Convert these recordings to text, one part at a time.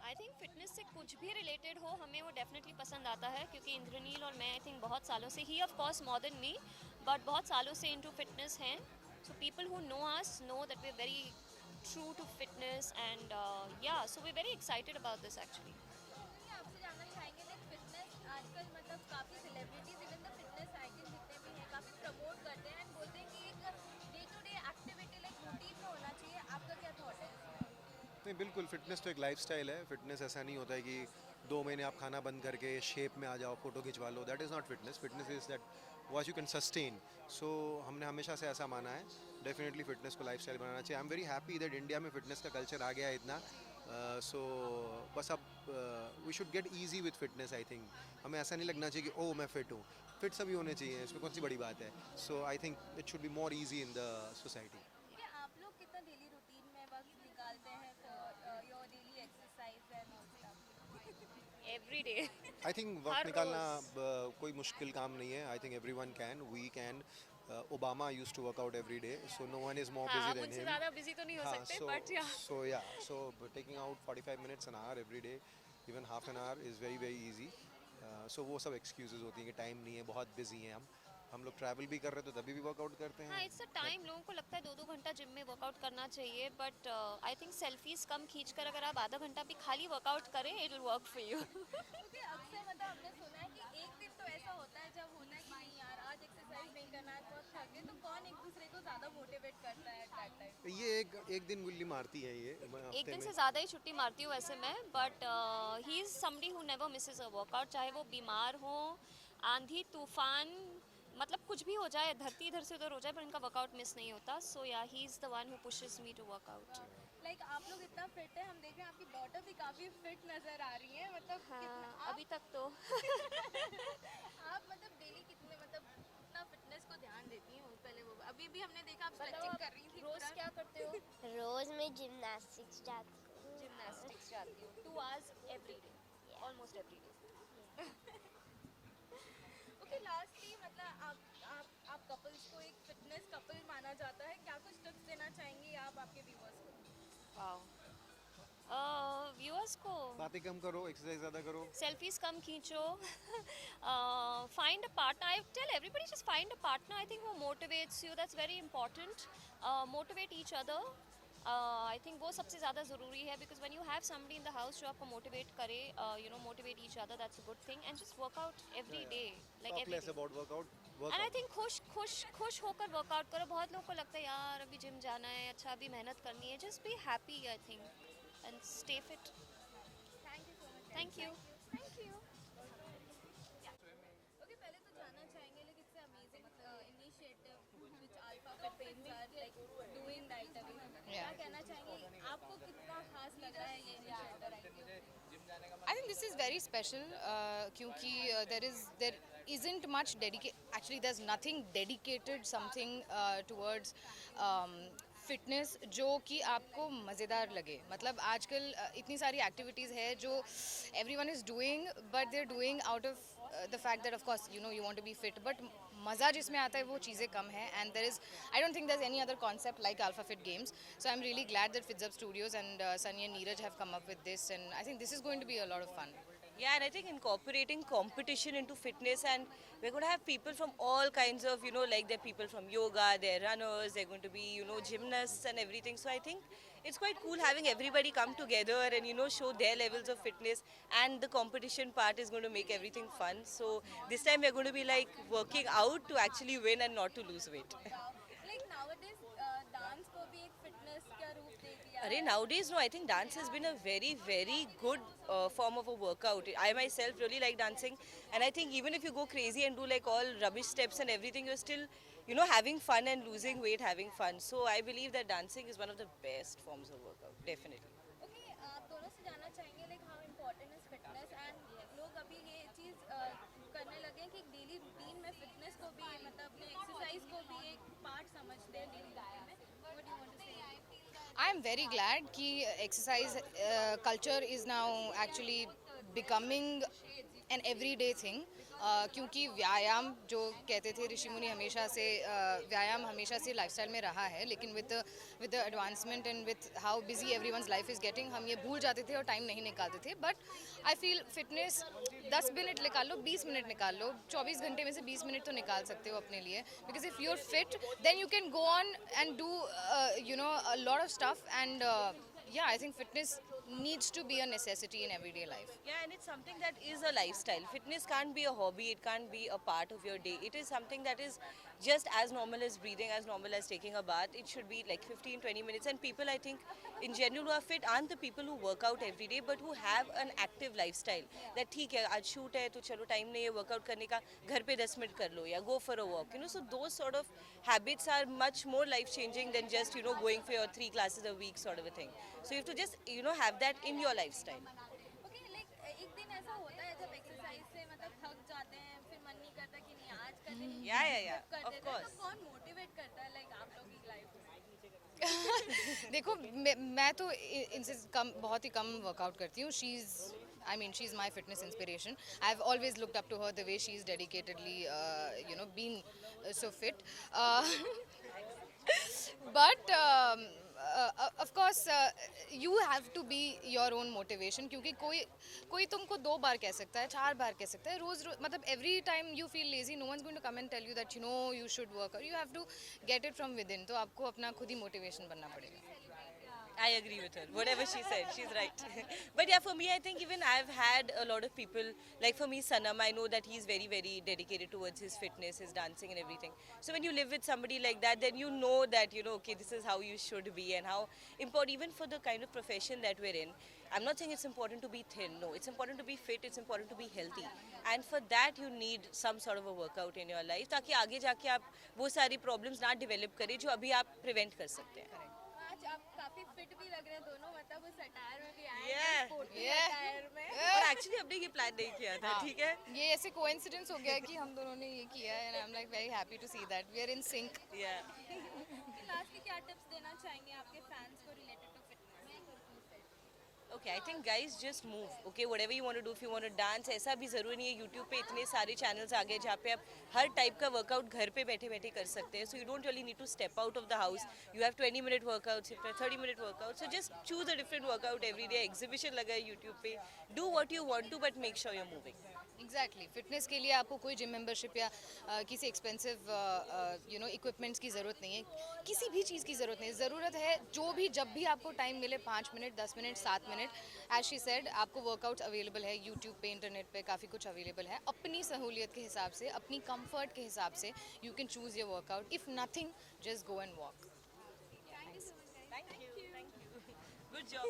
आई think fitness से कुछ भी रिलेटेड हो हमें वो डेफिनेटली पसंद आता है, क्योंकि इंद्रनील और मैं आई थिंक बहुत सालों से ही, of course more than me, but बहुत सालों से इनटू फिटनेस हैं. So people who know us know that we are very true to fitness, and yeah, so we're very excited about this actually. ये आपसे जानना चाहेंगे लाइक फिटनेस आजकल मतलब काफ़ी celebrities even the fitness icon जितने भी हैं काफ़ी प्रमोट करते हैं एंड बोलते हैं कि एक day to day activity like routine में होना चाहिए. आपका क्या थॉट है इसमें? नहीं, बिल्कुल फिटनेस तो एक लाइफस्टाइल है. फिटनेस ऐसा नहीं होता है कि 2 महीने आप खाना बंद करके शेप में आ जाओ, फोटो खिंचवा लो. That is not fitness. Fitness is that watch you can sustain. So हमने हमेशा से ऐसा माना है. डेफिनेटली फिटनेस को लाइफस्टाइल बनाना चाहिए. I am very happy that India में फिटनेस का कल्चर आ गया है इतना. सो बस अब we should get easy with fitness. I think हमें ऐसा नहीं लगना चाहिए कि ओ मैं फिट हूँ. फिट सभी होने चाहिए, इसमें कौन सी बड़ी बात है. So I think it should be more easy in the society. कि आप लोग कितना डेली रूटीन में वक्त निकालते हैं for your daily exercise and all stuff? Every day. I think वक्त हर निकालना रोज. कोई मुश्किल काम नहीं है. I think every one can, we can. Obama use to work out every day, so no one is more हाँ, बिजी आप देन मुझसे हिम. ज़्यादा बिजी तो नहीं हो हाँ, सकते, so बट या. so yeah, so taking out 45 minutes an hour every day, even half an hour is very very easy. So वो सब excuses होती हैं कि टाइम नहीं है, बहुत बिजी हैं हम लोग ट्रैवल भी कर रहे हैं तो तभी भी वर्कआउट करते हैं. हाँ, इट्स अ टाइम. लोगों को लगता है 2-2 घंटा जिम में वर्कआउट करना चाहिए, बट आई थिंक सेल्फीज कम खींचकर अगर आप आधा घंटा भी खाली वर्कआउट करें, it will work for you. क्योंकि अक्सर मतलब हमने सुना है कि एक दिन तो ऐसा होता है जब होता है कि नहीं यार आज एक्सरसाइज नहीं करना है बहुत थक गए, तो कौन एक दूसरे को ज़्यादा मोटिवेट करता है एट दैट टाइम? ये एक दिन गुल्ली मारती है ये एक हफ्ते दिन में. से ज़्यादा ही छुट्टी मारती हूँ वैसे मैं, but he is somebody who never Mrs a workout, चाहे वो बीमार हो, आंधी तूफान, मतलब कुछ भी हो जाए, धरती इधर से उधर हो जाए, पर इनका वर्कआउट मिस नहीं होता. So yeah, he is the one who pushes me to workout. Like आप लोग इतना फिट है, हम देख रहे हैं आपकी डॉटर भी काफ़ी फिट नज़र आ रही है मतलब कितना हाँ, आप अभी तक तो. आप मतलब डेली कितने मतलब कितना फिटनेस को ध्यान देती हैं? पहले वो अभी भी हमने देखा आप स्ट्रेचिंग कर रही थी रोज पूरा. क्या करते हो? रोज मैं जिम्नास्टिक्स जाती हूँ. जिमनास्टिक्स जाती हूँ 2 hours every day, almost every day. Okay lastly मतलब आप कपल्स को एक फिटनेस कपल माना जाता है, क्या कुछ टिप्स देना चाहेंगी आप आपके व्यूअर्स को? वाओ. व्यूअर्स को बातें कम करो, एक्सरसाइज ज़्यादा करो. सेल्फीज कम खींचो. Find a partner. I tell everybody just find a partner. I think वो motivates you, that's very important. Motivate each other. I think वो सबसे ज़्यादा ज़रूरी है, because when you have somebody in the house जो आपको मोटिवेट करे, you know, motivate each other, that's a good thing. And just workout every day, like talk every less day. About workout. And I think खुश होकर workout करो. बहुत लोगों को लगता है यार अभी जिम जाना है, अच्छा अभी मेहनत करनी है. Just be happy I think, and stay fit. Thank you so much. Thank you. Thank you. Okay पहले तो जानना चाहेंगे like it's amazing initiative which Alpha Fit pens are like doing right away. क्या कहना चाहेंगे, आपको कितना खास लग रहा है ये initiative? I think this is very special क्योंकि there isn't much actually there's nothing dedicated something towards fitness जो कि आपको मज़ेदार लगे. मतलब आजकल इतनी सारी एक्टिविटीज़ है जो everyone is doing but they're doing out of the fact that of course you know you want to be fit but मज़ा जिसमें आता है वो चीज़ें कम है. And there is I don't think there's any other concept like Alpha Fit Games, so I'm really glad that FitZUp Studios and Sunny and Neeraj have come up with this, and I think this is going to be a lot of fun. Yeah, and I think incorporating competition into fitness, and we're going to have people from all kinds of, you know, like there are people from yoga, there are runners, there are going to be, you know, gymnasts and everything. So I think it's quite cool having everybody come together and, you know, show their levels of fitness, and the competition part is going to make everything fun. So this time we're going to be like working out to actually win and not to lose weight. Like nowadays dance को भी एक fitness का रूप दे दिया Array, है. nowadays, no, I think dance has been a very, very good form of a workout. I myself really like dancing, and I think even if you go crazy and do like all rubbish steps and everything, you're still, you know, having fun and losing weight, having fun. So I believe that dancing is one of the best forms of workout, definitely. Okay आप दोनों से जानना चाहेंगे like how important is fitness and लोग अभी ये चीज़ करने लगे हैं कि डेली रूटीन में फिटनेस को भी मतलब अपने एक्सरसाइज को भी एक पार्ट समझते हैं डेली रूटीन में. What do you want to say? I am very glad कि exercise culture is now actually becoming an everyday thing. क्योंकि व्यायाम जो कहते थे ऋषि मुनि हमेशा से व्यायाम हमेशा से लाइफस्टाइल में रहा है, लेकिन with the advancement and with how busy everyone's life is getting हम ये भूल जाते थे और टाइम नहीं निकालते थे. But I feel fitness 10 minute निकाल लो, 20 मिनट निकाल लो, 24 घंटे में से 20 मिनट तो निकाल सकते हो अपने लिए. Because if you are fit then you can go on and do a lot of stuff and yeah, I think fitness needs to be a necessity in everyday life. Yeah, and it's something that is a lifestyle. Fitness can't be a hobby, it can't be a part of your day. It is something that is just as normal as breathing, as normal as taking a bath. It should be like 15-20 minutes. And people, I think, in general who are fit aren't the people who work out every day, but who have an active lifestyle. That ठीक है, आज shoot है तो चलो time नहीं है workout करने का, घर पे 10 मिनट कर लो या go for a walk. You know, so those sort of habits are much more life changing than just, you know, going for your 3 classes a week sort of a thing. So you have to just, you know, have that in your lifestyle. Okay like एक दिन ऐसा होता है जब exercise से मतलब थक जाते हैं, फिर मन नहीं करता कि नहीं आज करने की, Yeah, कर of देते हैं, course. तो कौन मोटिवेट करता है लाइक आप लोगों की लाइफ में? देखो मैं तो इनसे कम बहुत ही कम वर्कआउट करती हूँ. She is my fitness inspiration. I have always looked up to her the way she is dedicatedly you know been so fit. But of course you have to be your own motivation, क्योंकि कोई तुमको 2 बार कह सकता है, 4 बार कह सकता है, रोज मतलब every time you feel lazy no one's going to come and tell you that you know you should work, or you have to get it from within. तो आपको अपना खुद ही motivation बनना पड़ेगा. I agree with her. Whatever she said, she's right. But yeah, for me, I think even I've had a lot of people, like for me, Sanam, I know that he's very, very dedicated towards his fitness, his dancing and everything. So when you live with somebody like that, then you know that, you know, okay, this is how you should be and how important, even for the kind of profession that we're in. I'm not saying it's important to be thin. No, it's important to be fit. It's important to be healthy. And for that, you need some sort of a workout in your life, ताकि आगे जाके आप वो सारी problems ना develop करें जो अभी आप prevent कर सकते हैं. आज आप काफी फिट भी लग रहे हैं दोनों, मतलब उस अटायर में भी आए Yeah. हैं, स्पोर्टी अटायर में. और एक्चुअली हमने ये प्लान नहीं किया था, ठीक है? ये ऐसे कोइंसिडेंस हो गया है कि हम दोनों ने ये किया है, and I'm like very happy to see that we are in sync. Yeah. Last में क्या टिप्स देना चाहेंगे आपके फैंस को related to fitness? Okay, I think guys just move. Okay, whatever you want to do, if you want to dance, ऐसा भी ज़रूरी नहीं है. YouTube पे इतने सारे channels आ गए जहाँ पे आप हर type का workout घर पे बैठे बैठे कर सकते हैं. So you don't really need to step out of the house. You have 20-minute workouts, 30-minute workouts. So just choose a different workout every day. Exhibition लगा है YouTube पे. Do what you want to, but make sure you're moving. Exactly. Fitness के लिए आपको कोई gym membership या किसी expensive you know equipments की ज़रूरत नहीं है, किसी भी चीज़ की ज़रूरत नहीं है. ज़रूरत है जो भी जब भी आपको टाइम मिले, 5 minute, 10 minute, 7 minute, as she said, आपको वर्कआउट्स अवेलेबल है यूट्यूब पे, इंटरनेट पे काफ़ी कुछ अवेलेबल है. अपनी सहूलियत के हिसाब से, अपनी कंफर्ट के हिसाब से you can choose your workout. If nothing, just go and walk. Thank you. Good job.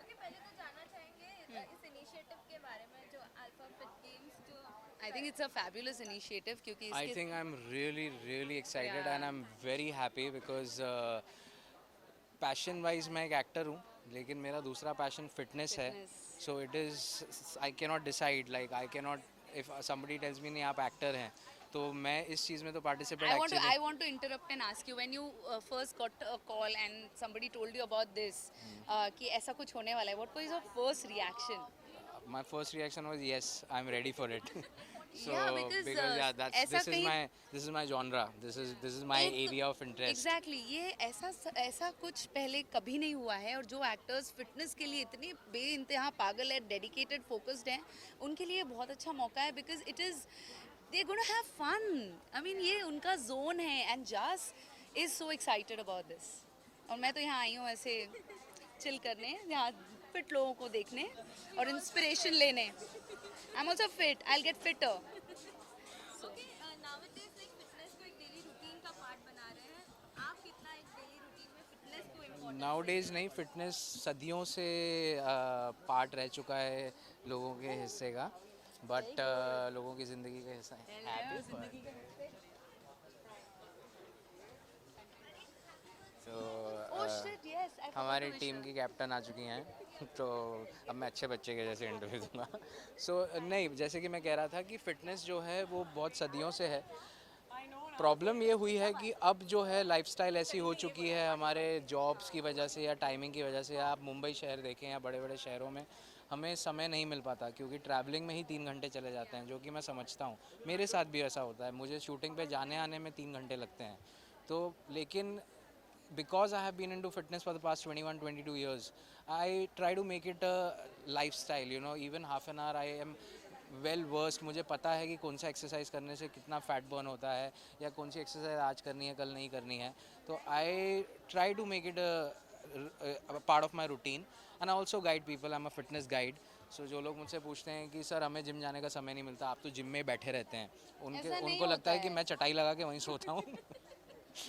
Okay, पहले तो जानना चाहेंगे इस इनिशिएटिव के बारे में जो अल्फा फिट गेम्स जो आई think it's a fabulous initiative, क्योंकि I think I'm really excited Yeah. and I'm very happy because passion wise मैं एक एक्टर हूँ, लेकिन मेरा दूसरा पैशन फिटनेस है. So it is, I cannot decide, like I cannot, if somebody tells me नहीं आप एक्टर हैं तो मैं इस चीज़ में तो participate I actually want to interrupt and ask you when you first got a call and somebody told you about this कि ऐसा कुछ होने वाला है, what was your first reaction? my first reaction was yes, I'm ready for it. So Yeah, because, yeah, that's ऐसा this is my genre. This is my area of interest. Exactly ये ऐसा कुछ पहले कभी नहीं हुआ है, और जो एक्टर्स फिटनेस के लिए इतने बेइंतहा पागल है, डेडिकेटेड, फोकस्ड हैं, उनके लिए बहुत अच्छा मौका है, because it is they gonna have fun. I mean ये उनका जोन है, and just is so excited about this. और मैं तो यहाँ आई हूँ ऐसे चिल करने, यहाँ फिट लोगों को देखने और इंस्पिरेशन लेने. I am also fit, I will get fitter. Okay nowadays like fitness को एक डेली रूटीन का पार्ट बना रहे हैं. आप कितना एक डेली रूटीन में फिटनेस को इम्पोर्टेंट नाउडेज नहीं, फिटनेस सदियों से पार्ट रह चुका है लोगों के हिस्से का, बट लोगों की ज़िंदगी का हिस्सा है. तो हमारी टीम की कैप्टन आ चुकी हैं, तो अब मैं अच्छे बच्चे के जैसे इंटरव्यू दूंगा. सो नहीं, जैसे कि मैं कह रहा था कि फ़िटनेस जो है वो बहुत सदियों से है. प्रॉब्लम ये हुई है कि अब जो है लाइफस्टाइल ऐसी हो चुकी है हमारे जॉब्स की वजह से या टाइमिंग की वजह से. आप मुंबई शहर देखें या बड़े बड़े शहरों में हमें समय नहीं मिल पाता, क्योंकि ट्रैवलिंग में ही 3 घंटे चले जाते हैं, जो कि मैं समझता हूँ. मेरे साथ भी ऐसा होता है, मुझे शूटिंग पे जाने आने में 3 घंटे लगते हैं. तो लेकिन because I have been into fitness for the past 21-22 years, I try to make it a lifestyle, you know. Even half an hour I am well versed. मुझे पता है कि कौन सा एक्सरसाइज करने से कितना फैट बर्न होता है, या कौन सी एक्सरसाइज आज करनी है, कल नहीं करनी है. तो I try to make it a part of my routine, and I also guide people. I'm a fitness guide. So जो लोग मुझसे पूछते हैं कि सर हमें जिम जाने का समय नहीं मिलता, आप तो जिम में बैठे रहते हैं, उनको लगता है कि मैं चटाई लगा के वहीं सोता हूँ.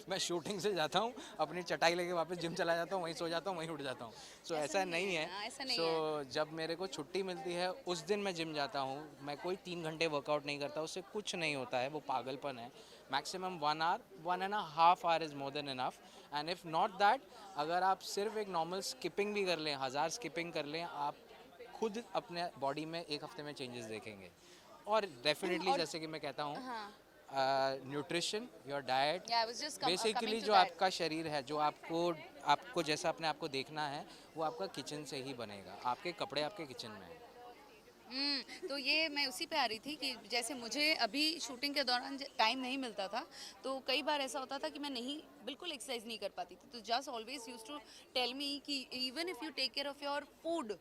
मैं शूटिंग से जाता हूँ, अपनी चटाई लेके वापस जिम चला जाता हूँ, वहीं सो जाता हूँ, वहीं उठ जाता हूँ. सो ऐसा नहीं है. सो जब मेरे को छुट्टी मिलती है उस दिन मैं जिम जाता हूँ. मैं कोई 3 घंटे वर्कआउट नहीं करता, उससे कुछ नहीं होता है, वो पागलपन है. Maximum 1 hour, 1.5 hour is more than enough. And if not that, अगर आप सिर्फ एक नॉर्मल स्किपिंग भी कर लें, 1000 स्किपिंग कर लें, आप खुद अपने बॉडी में 1 हफ्ते में चेंजेस देखेंगे. और डेफिनेटली जैसे कि मैं कहता हूँ, न्यूट्रिशन, योर डाइट, बेसिकली जो आपका शरीर है, जो आपको जैसा अपने आप को देखना है, वो आपका किचन से ही बनेगा. आपके कपड़े आपके किचन में हैं. तो ये मैं उसी पे आ रही थी कि जैसे मुझे अभी शूटिंग के दौरान टाइम नहीं मिलता था, तो कई बार ऐसा होता था कि मैं बिल्कुल एक्सरसाइज नहीं कर पाती थी. तो just always use to tell me कि even if you take care of your food,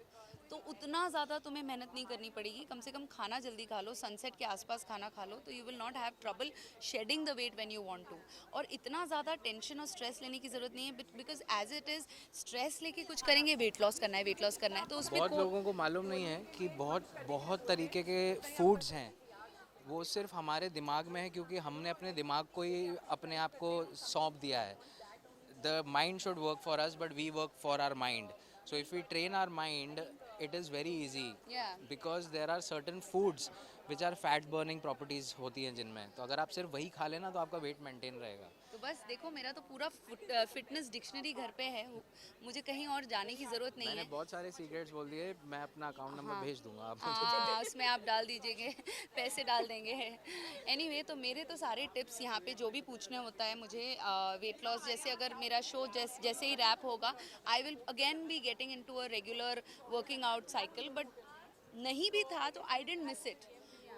तो उतना ज़्यादा तुम्हें मेहनत नहीं करनी पड़ेगी. कम से कम खाना जल्दी खा लो, सनसेट के आसपास खाना खा लो, तो you will not have trouble shedding the weight when you want to. और इतना ज़्यादा टेंशन और स्ट्रेस लेने की ज़रूरत नहीं है, because as it is stress लेके कुछ करेंगे, वेट लॉस करना है, तो उसमें बहुत लोगों को मालूम नहीं है कि बहुत तरीके के फूड्स हैं, वो सिर्फ हमारे दिमाग में है, क्योंकि हमने अपने दिमाग को ही अपने आप को सौंप दिया है. The mind should work for us, but we work for our mind. So if we train our mind, it is very easy. Yeah. Because there are certain foods which are fat burning properties होती हैं जिनमें. तो अगर आप सिर्फ वही खा लेना तो आपका वेट मेंटेन रहेगा. तो बस देखो, मेरा तो पूरा फिटनेस डिक्शनरी घर पे है, मुझे कहीं और जाने की ज़रूरत नहीं मैंने है. बहुत सारे सीक्रेट्स बोल दिए, मैं अपना अकाउंट नंबर भेज दूंगा आप. हाँ, उसमें आप डाल दीजिएगा, पैसे डाल देंगे. एनीवे, तो मेरे तो सारे टिप्स यहाँ पे जो भी पूछने होता है मुझे वेट लॉस, जैसे अगर मेरा शो जैसे ही रैप होगा, I will again be getting into a regular working out cycle. But नहीं भी था तो I didn't miss it,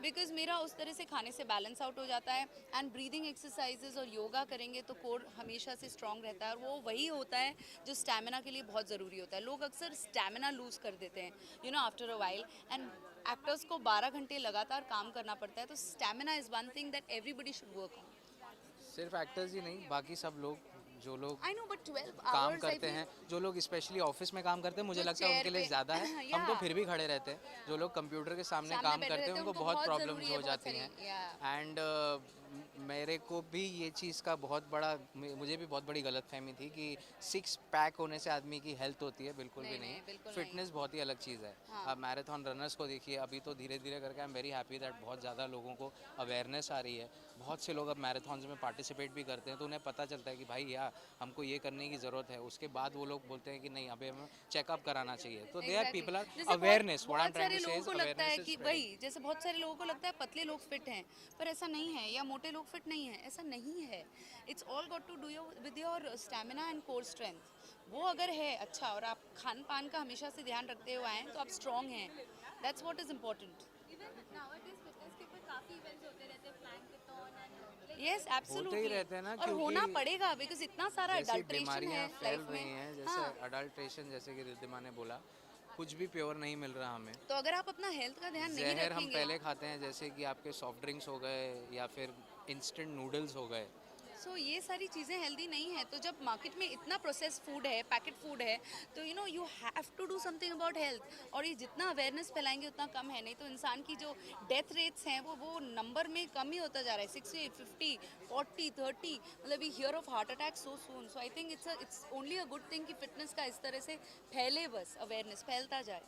because मेरा उस तरह से खाने से बैलेंस आउट हो जाता है. एंड ब्रीदिंग एक्सरसाइजेज और योगा करेंगे तो कोर हमेशा से स्ट्रांग रहता है, और वो वही होता है जो स्टैमिना के लिए बहुत ज़रूरी होता है. लोग अक्सर स्टैमिना लूज़ कर देते हैं, you know, after a while. And actors को 12 घंटे लगातार काम करना पड़ता है, तो stamina is one thing that everybody should work on. सिर्फ एक्टर्स ही नहीं, बाकी सब लोग जो लोग आई नो, बट 12 काम hours करते हैं, जो लोग स्पेशली ऑफिस में काम करते हैं, मुझे जो लगता है chair उनके लिए पे- ज़्यादा है. हम तो फिर भी खड़े रहते हैं. जो लोग कंप्यूटर के सामने काम बैठे करते रहते हैं, हैं, उनको उनको बहुत बहुत प्रॉब्लम्स ज़रूरी है, हो बहुत जाती हैं. सारी, yeah. एंड मेरे को भी ये चीज़ का बहुत बड़ा, मुझे भी बहुत बड़ी गलतफहमी थी कि 6 पैक होने से आदमी की हेल्थ होती है. बिल्कुल भी नहीं, नहीं. बिल्कुल फिटनेस बहुत ही अलग चीज़ है. हाँ. अब मैराथन रनर्स को देखिए, अभी तो धीरे धीरे करके आई एम वेरी हैप्पी दैट बहुत ज़्यादा लोगों को अवेयरनेस आ रही है. बहुत से लोग अब मैराथन्स में पार्टिसिपेट भी करते हैं, तो उन्हें पता चलता है कि भाई यार हमको ये करने की ज़रूरत है। उसके बाद वो लोग बोलते हैं कि नहीं, अभी हमें चेकअप कराना चाहिए। तो they are people are awareness, what I am trying to say is को लगता है अवेयरनेस कि इज वही, जैसे बहुत सारे लोगों को लगता है पतले लोग फिट हैं, पर ऐसा नहीं है, या मोटे लोग फिट नहीं है, ऐसा नहीं है। It's all got to do with your stamina and core strength. वो अगर है अच्छा और आप खान पान का हमेशा से ध्यान रखते हुए आए तो आप स्ट्रॉन्ग हैं। That's what is important. Even nowadays fitness के ऊपर काफी इवेंट्स होते रहते हैं, प्लैंकिथॉन एंड यस होते ही एब्सोल्युटली, रहते हैं ना, और होना क्योंकि पड़ेगा बिकॉज इतना सारा जैसी अडल्ट्रेशन बीमारियां है फैल लाइफ रही में। हैं, जैसे अडल्ट्रेशन, जैसे कि रिद्धिमा ने बोला, कुछ भी प्योर नहीं मिल रहा हमें। तो अगर आप अपना हेल्थ का ध्यान नहीं जहर हम रखेंगे, पहले खाते हैं, जैसे कि आपके सॉफ्ट ड्रिंक्स हो गए या फिर इंस्टेंट नूडल्स हो गए। सो ये सारी चीज़ें हेल्दी नहीं है। तो जब मार्केट में इतना प्रोसेस फूड है, पैकेट फूड है, तो you know you have to do something about health. और ये जितना अवेयरनेस फैलाएंगे उतना कम है, नहीं तो इंसान की जो डेथ रेट्स हैं वो नंबर में कम ही होता जा रहा है। 60, 50, 40, 30, मतलब we hear of heart attack so soon. So I think it's only a good thing कि फिटनेस का इस तरह से फैले, बस अवेयरनेस फैलता जाए।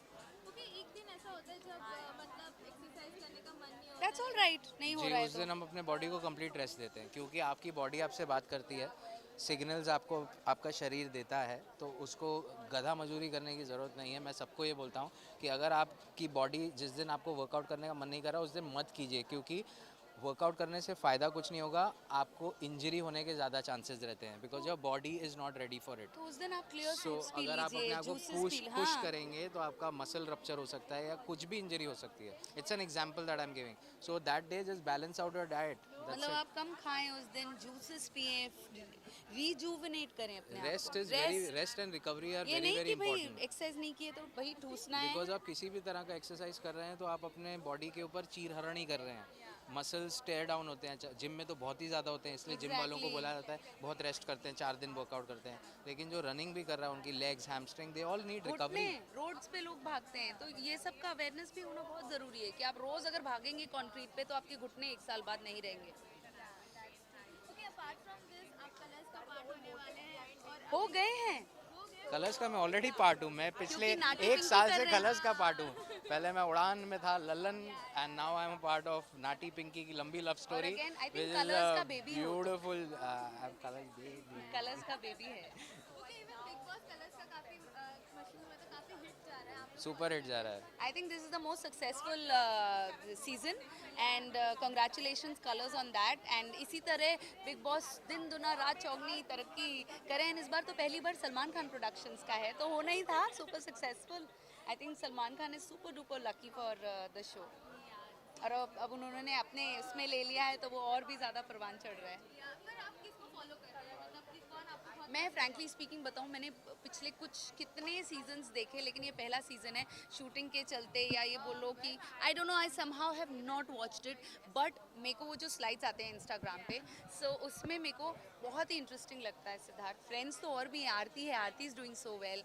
क्योंकि एक दिन ऐसा होता है जब मतलब एक्सरसाइज करने का मन नहीं होता दैट्स ऑल राइट, नहीं हो जी, रहा है उस तो दिन हम अपने बॉडी को कंप्लीट रेस्ट देते हैं, क्योंकि आपकी बॉडी आपसे बात करती है, सिग्नल्स आपको आपका शरीर देता है, तो उसको गधा मजूरी करने की ज़रूरत नहीं है। मैं सबको ये बोलता हूँ कि अगर आपकी बॉडी जिस दिन आपको वर्कआउट करने का मन नहीं कर रहा, उस दिन मत कीजिए, क्योंकि वर्कआउट करने से फ़ायदा कुछ नहीं होगा, आपको इंजरी होने के ज़्यादा चांसेस रहते हैं, because your body is not ready for it. तो उस दिन आप क्लियर सो फ्रूट्स पी अगर आप अपने लीजिए, आप को जूसेस पुश पी, पुश हाँ। करेंगे तो आपका मसल रप्चर हो सकता है या कुछ भी इंजरी हो सकती है। It's an example that I am giving. So that day just balance out your diet, that's मतलब इट। आप कम खाएं उस दिन, जूसेस पिएं, रिजुविनेट करें अपने आप रेस्ट को। Is very, rest and recovery are ये वेरी नहीं वेरी कि भाई इंपॉर्टेंट। एक्सरसाइज नहीं किए तो वही ठूसना है। बिकॉज आप किसी भी तरह का एक्सरसाइज कर रहे हैं तो आप अपने बॉडी के ऊपर चीरहरण ही कर रहे हैं। मसल्स टेयर डाउन होते हैं, जिम में तो बहुत ही ज़्यादा होते हैं, इसलिए जिम वालों को Exactly. बोला जाता है बहुत रेस्ट करते हैं, 4 दिन वर्कआउट करते हैं। लेकिन जो रनिंग भी कर रहा है, उनकी legs, hamstring, they all need घुटने, रिकवरी। रोड्स पे लोग भागते हैं, तो ये सब का अवेयरनेस भी होना बहुत ज़रूरी है कि आप रोज़ अगर भागेंगे कंक्रीट पे तो आपके घुटने 1 साल बाद नहीं रहेंगे। ओके अपार्ट फ्रॉम दिस आप कलर्स का पार्ट होने वाले हैं और हो गए हैं। कलर्स का मैं ऑलरेडी पार्ट हूँ। मैं पिछले क्योंकि नाटी 1 पिंकी साल कर से रहे हैं। कलर्स का पार्ट हूँ। पहले मैं उड़ान में था, Lalan, and now I am a part of Naati Pinky Ki Lambi love story, again, I think Colours का baby हो। ब्यूटीफुल कलर्स का बेबी है। Okay even Bigg Boss Colours का काफी मशहूर है, तो काफी हिट जा रहा है आप सुपर हिट जा रहा है। I think this is the most successful season and congratulations Colors on that। and इसी तरह बिग बॉस दिन दुना रात चौगनी तरक्की करें। And इस बार तो पहली बार सलमान खान प्रोडक्शंस का है, तो होना ही था super successful. I think Salman Khan is super duper lucky for the show. और अब उन्होंने अपने इसमें ले लिया है तो वो और भी ज़्यादा परवान चढ़ रहा है। पर आप किसको फॉलो कर रहे हैं, मतलब कि कौन आपको बहुत मैं फ्रैंकली स्पीकिंग बताऊं, मैंने पिछले कुछ कितने सीजन्स देखे, लेकिन ये पहला सीज़न है शूटिंग के चलते, या ये बोलो कि I don't know, I somehow have not watched it, but मेरे को वो जो स्लाइड्स आते हैं इंस्टाग्राम पे, सो उसमें मेरे को बहुत ही इंटरेस्टिंग लगता है सिद्धार्थ। फ्रेंड्स तो और भी हैं, आरती है, Aarti is doing so well,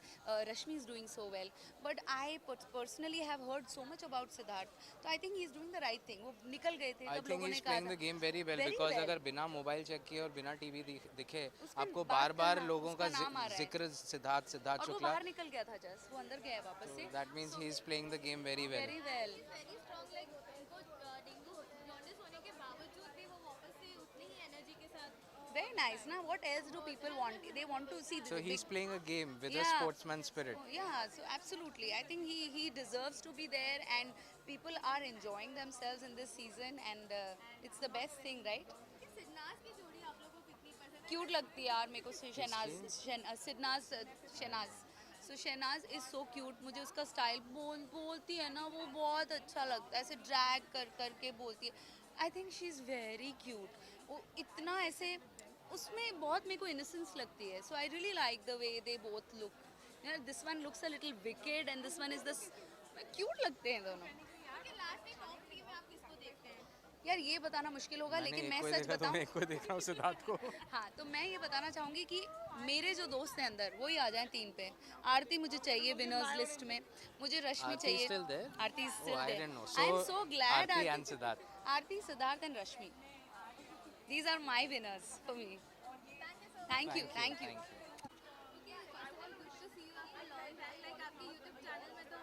Rashmi is doing so well, but I personally have heard so much about Siddharth, तो I think he is doing the right thing. वो निकल गए थे आई तब थिंक लोगों ही ने इज कहा प्लेइंग द था game very well, Very because well. अगर बिना मोबाइल चेक किए और बिना टीवी दिखे उसके आपको बाद बार बार कहाँ लोगों का उसका नाम आ रहा है। जिक्र सिद्धार्थ और वो शुक्ला, बाहर निकल गया था, जस्ट वो अंदर गया है वापस से। That means he is playing the game very well. Very well. Very strong, like उनको डेंगू जॉन्डिस होने के बावजूद भी वो वापस से उतनी ही एनर्जी के साथ Very nice, na? What else do people want? They want to see. So the he's big- playing a game with a Yeah. sportsman spirit. Oh, yeah, so absolutely. I think he deserves to be there, and people are enjoying themselves in this season, and it's the best thing, right? Siddharth की जोड़ी आप लोगों को कितनी पसंद है? Cute लगती है यार मेरे को सिडनाज शहनाज। सो शहनाज इज़ सो क्यूट, मुझे उसका स्टाइल बोलती है ना, वो बहुत अच्छा लगता है, ऐसे ड्रैग करके बोलती है। I think she is very cute. वो इतना ऐसे उसमें बहुत मेरे को इनोसेंस लगती है। So I really like the way they both look. This one looks a little wicked and this one is the cute लगते हैं दोनों। कि लास्ट में टॉप 3 में आप किसको देखते हैं? यार ये बताना मुश्किल होगा, मैंने लेकिन एक मैं को सच देखा तो बताऊं, मैं एक को देख रहा हूँ, सिद्धार्थ को। हाँ, तो मैं ये बताना चाहूँगी कि मेरे जो दोस्त हैं अंदर वही आ जाएं 3 पे। आरती मुझे चाहिए विनर्स लिस्ट में, मुझे रश्मि Aarti is चाहिए। still there? Aarti is Oh, still I there. didn't know. I am So, so glad Aarti and Siddharth. Aarti, Siddharth and Rashmi, these are my winners for me. Thank you. Thank you. क्योंकि I want to see you a long back, like आपके YouTube channel में तो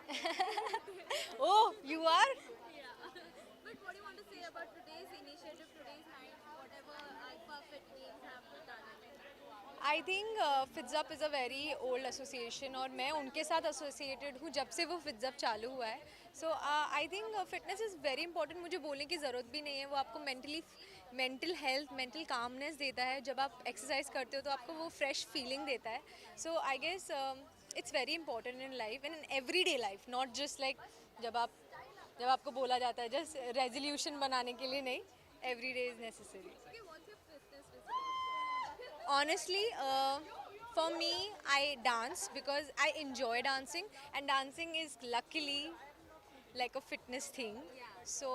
oh, you are. But what do you want to say about today's initiative, today's night? I think Fitsup is a very old association और मैं उनके साथ associated हूँ जब से वो फिट्सअप चालू हुआ है. So I think fitness is very important. मुझे बोलने की ज़रूरत भी नहीं है. वो आपको मेंटल हेल्थ, मेंटल कामनेस देता है. जब आप एक्सरसाइज करते हो तो आपको वो फ्रेश फीलिंग देता है. So I guess it's very important in life and in every day life, not just like जब आपको बोला जाता है जस्ट रेजोल्यूशन बनाने के लिए नहीं. Every day is necessary. Honestly, for me, I dance because I enjoy dancing, and dancing is luckily like a fitness thing. So,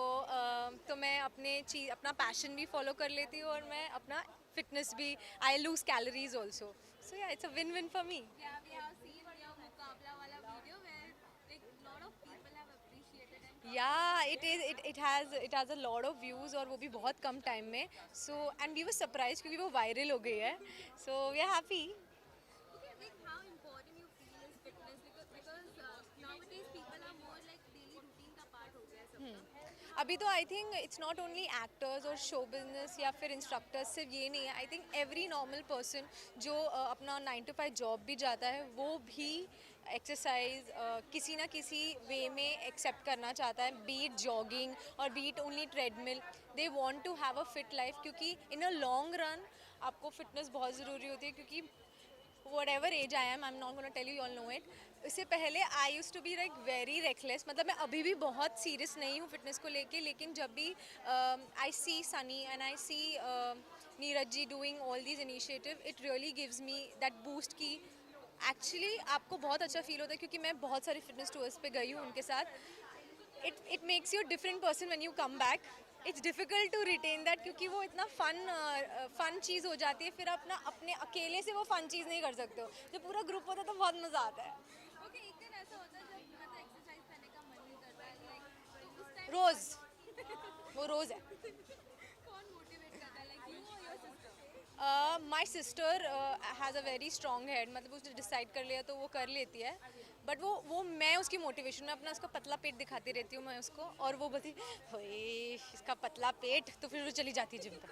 तो मैं अपना passion भी follow कर लेती हूँ और मैं अपना fitness भी, I lose calories also. So yeah, it's a win-win for me. Yeah, we have seen your मुकाबला वाला video where like lot of people have appreciated and Yeah, it has a lot of views और वो भी बहुत कम time में. So and we were surprised क्योंकि वो viral हो गई है. So we are happy. okay, like how important you feel is fitness because nowadays people are more like daily routine का part हो गया है सबका. अभी तो I think it's not only actors और शो बिजनेस या फिर इंस्ट्रक्टर्स, सिर्फ ये नहीं है. I think every normal person जो अपना 9 to 5 जॉब भी जाता है वो भी एक्सरसाइज किसी ना किसी वे में एक्सेप्ट करना चाहता है. बीट जॉगिंग और beat only treadmill, they want to have a fit life क्योंकि इन अ लॉन्ग रन आपको फिटनेस बहुत ज़रूरी होती है. क्योंकि whatever age I am, I'm not going to tell you, you all know it. इससे पहले I used to be like very reckless. मतलब मैं अभी भी बहुत सीरियस नहीं हूँ फिटनेस को लेके, लेकिन जब भी I see Sunny and I see Neeraj ji doing all these initiative, it really gives me that boost कि actually आपको बहुत अच्छा फील होता है. क्योंकि मैं बहुत सारे फिटनेस टूर्स पे गई हूँ उनके साथ. It makes you a different person when you come back. It's difficult to retain that क्योंकि वो इतना फन चीज़ हो जाती है. फिर अपने अकेले से वो फन चीज़ नहीं कर सकते हो. जब पूरा ग्रुप होता है तो बहुत मज़ा आता है. okay, एक दिन ऐसा होता है जब मतलब एक्सरसाइज करने का मन नहीं करता है like उस टाइम रोज़ वो रोज़ है. कौन मोटिवेट करता है like you or your sister? My sister has a very strong head. मतलब उसने डिसाइड कर लिया तो वो कर लेती है. बट वो मैं उसकी मोटिवेशन में अपना उसका पतला पेट दिखाती रहती हूँ मैं उसको, और वो बोलती होए इसका पतला पेट, तो फिर वो चली जाती है जिम पर.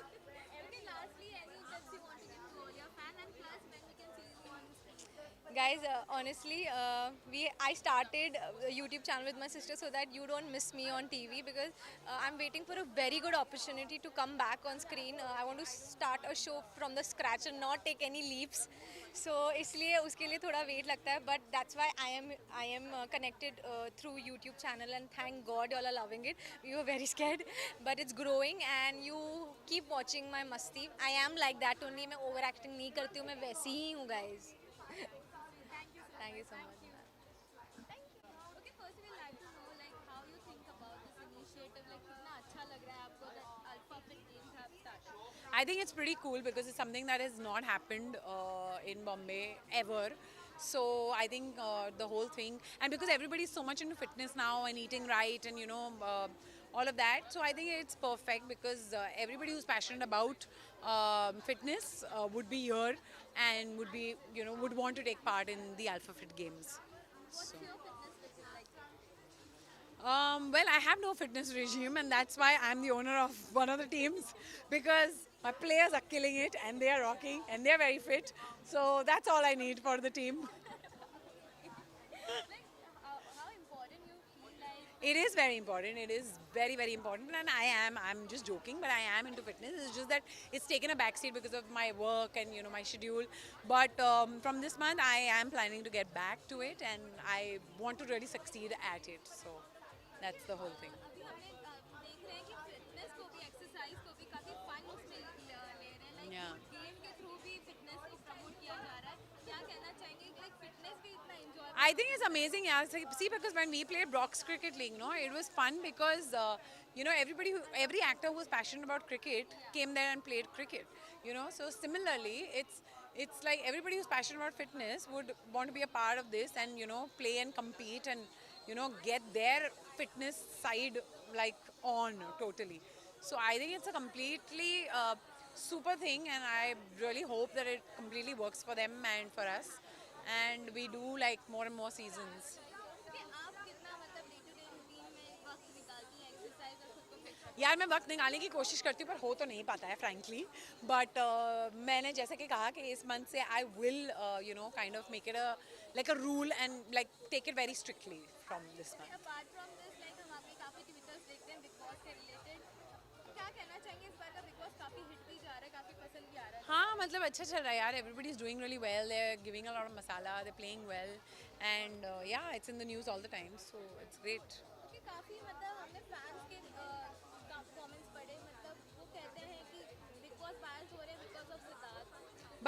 okay, lastly any tips you want to give to all your fan and plus when we can see you on screen? Guys, honestly, I started a YouTube channel with my sister so that you don't miss me on TV because I'm waiting for a very good opportunity to come back on screen. I want to start a show from the scratch and not take any leaps. So इसलिए उसके लिए थोड़ा wait लगता है, but that's why I am connected through YouTube channel and thank God you all are loving it. We were very scared, but it's growing and you keep watching my मस्ती. I am like that only. मैं overacting नहीं करती हूँ, मैं वैसी ही हूँ guys. Thank you so much. okay, first we like to know like how you think about this initiative, like कितना अच्छा लग रहा है आपको that Alpha Fit Games have started? I think it's pretty cool because it's something that has not happened in Bombay ever. So I think the whole thing, and because everybody's so much into fitness now and eating right and all of that, so I think it's perfect because everybody who's passionate about fitness would be here and would be would want to take part in the Alpha Fit Games. What's your fitness regime like? Well, I have no fitness regime, and that's why I'm the owner of one of the teams because my players are killing it and they are rocking and they are very fit. So that's all I need for the team. like how important you feel like It is very important. It is very, very important. And I'm just joking, but I am into fitness. It's just that it's taken a backseat because of my work and, my schedule. But from this month, I am planning to get back to it and I want to really succeed at it. So that's the whole thing. अभी हमने देख रहे हैं कि fitness को भी exercise को भी काफी फन उसमें ले रहे हैं लाइक Yeah. गेम के थ्रू भी फिटनेस को प्रमोट किया जा रहा है. क्या कहना चाहेंगे लाइक फिटनेस भी इतना enjoy I think it's amazing, yeah. See, because when we played Brock's Cricket League, it was fun because, every actor who was passionate about cricket came there and played cricket, So similarly, it's like everybody who's passionate about fitness would want to be a part of this and, play and compete and, get their fitness side like on totally. So I think it's a completely super thing and I really hope that it completely works for them and for us. And we do like more and more seasons. कि आप कितना मतलब day to day routine में वक्त निकालती हैं exercise और खुद को फिट यार मैं वक्त निकालने की कोशिश करती हूँ पर हो तो नहीं पाता है फ्रैंकली, बट मैंने जैसे कि कहा कि इस मंथ से I will you know kind of make it like a rule and like take it very strictly from this month. Apart from this like हम आपके काफ़ी ट्विटर्स देखते हैं बिग बॉस से रिलेटेड, क्या कहना चाहेंगे इस बार का बिग बॉस काफ़ी हिट भी जा रहा है, काफ़ी पसंद भी आ रहा है? हाँ मतलब अच्छा चल रहा है यार. Everybody is doing really well, they are giving a lot of masala, they playing well and yeah it's in the news all the time, so it's great. क्योंकि काफ़ी मतलब हमने फैंस के कमेंट्स पढ़े, मतलब वो कहते हैं कि बिग बॉस बायस हो रहे हैं because of Siddharth.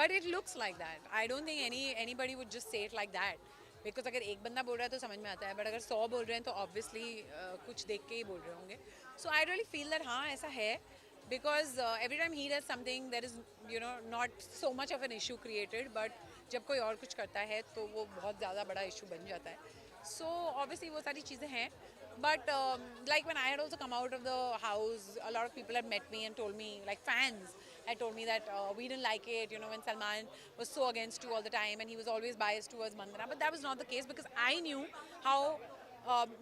But it looks like that. I don't think anybody would just say it like that. Because अगर एक बंदा बोल रहा है तो समझ में आता है, but अगर 100 बोल रहे हैं तो obviously कुछ देख के ही बोल रहे होंगे. So I really feel that हाँ ऐसा है, because every time he does something there is you know not so much of an issue created, but जब कोई और कुछ करता है तो वो बहुत ज़्यादा बड़ा issue बन जाता है. So obviously वो सारी चीज़ें हैं. But like when I had also come out of the house, a lot of people had met me and told me, like fans had told me that we didn't like it, you know, when Salman was so against you all the time and he was always biased towards Mandana. But that was not the case, because I knew how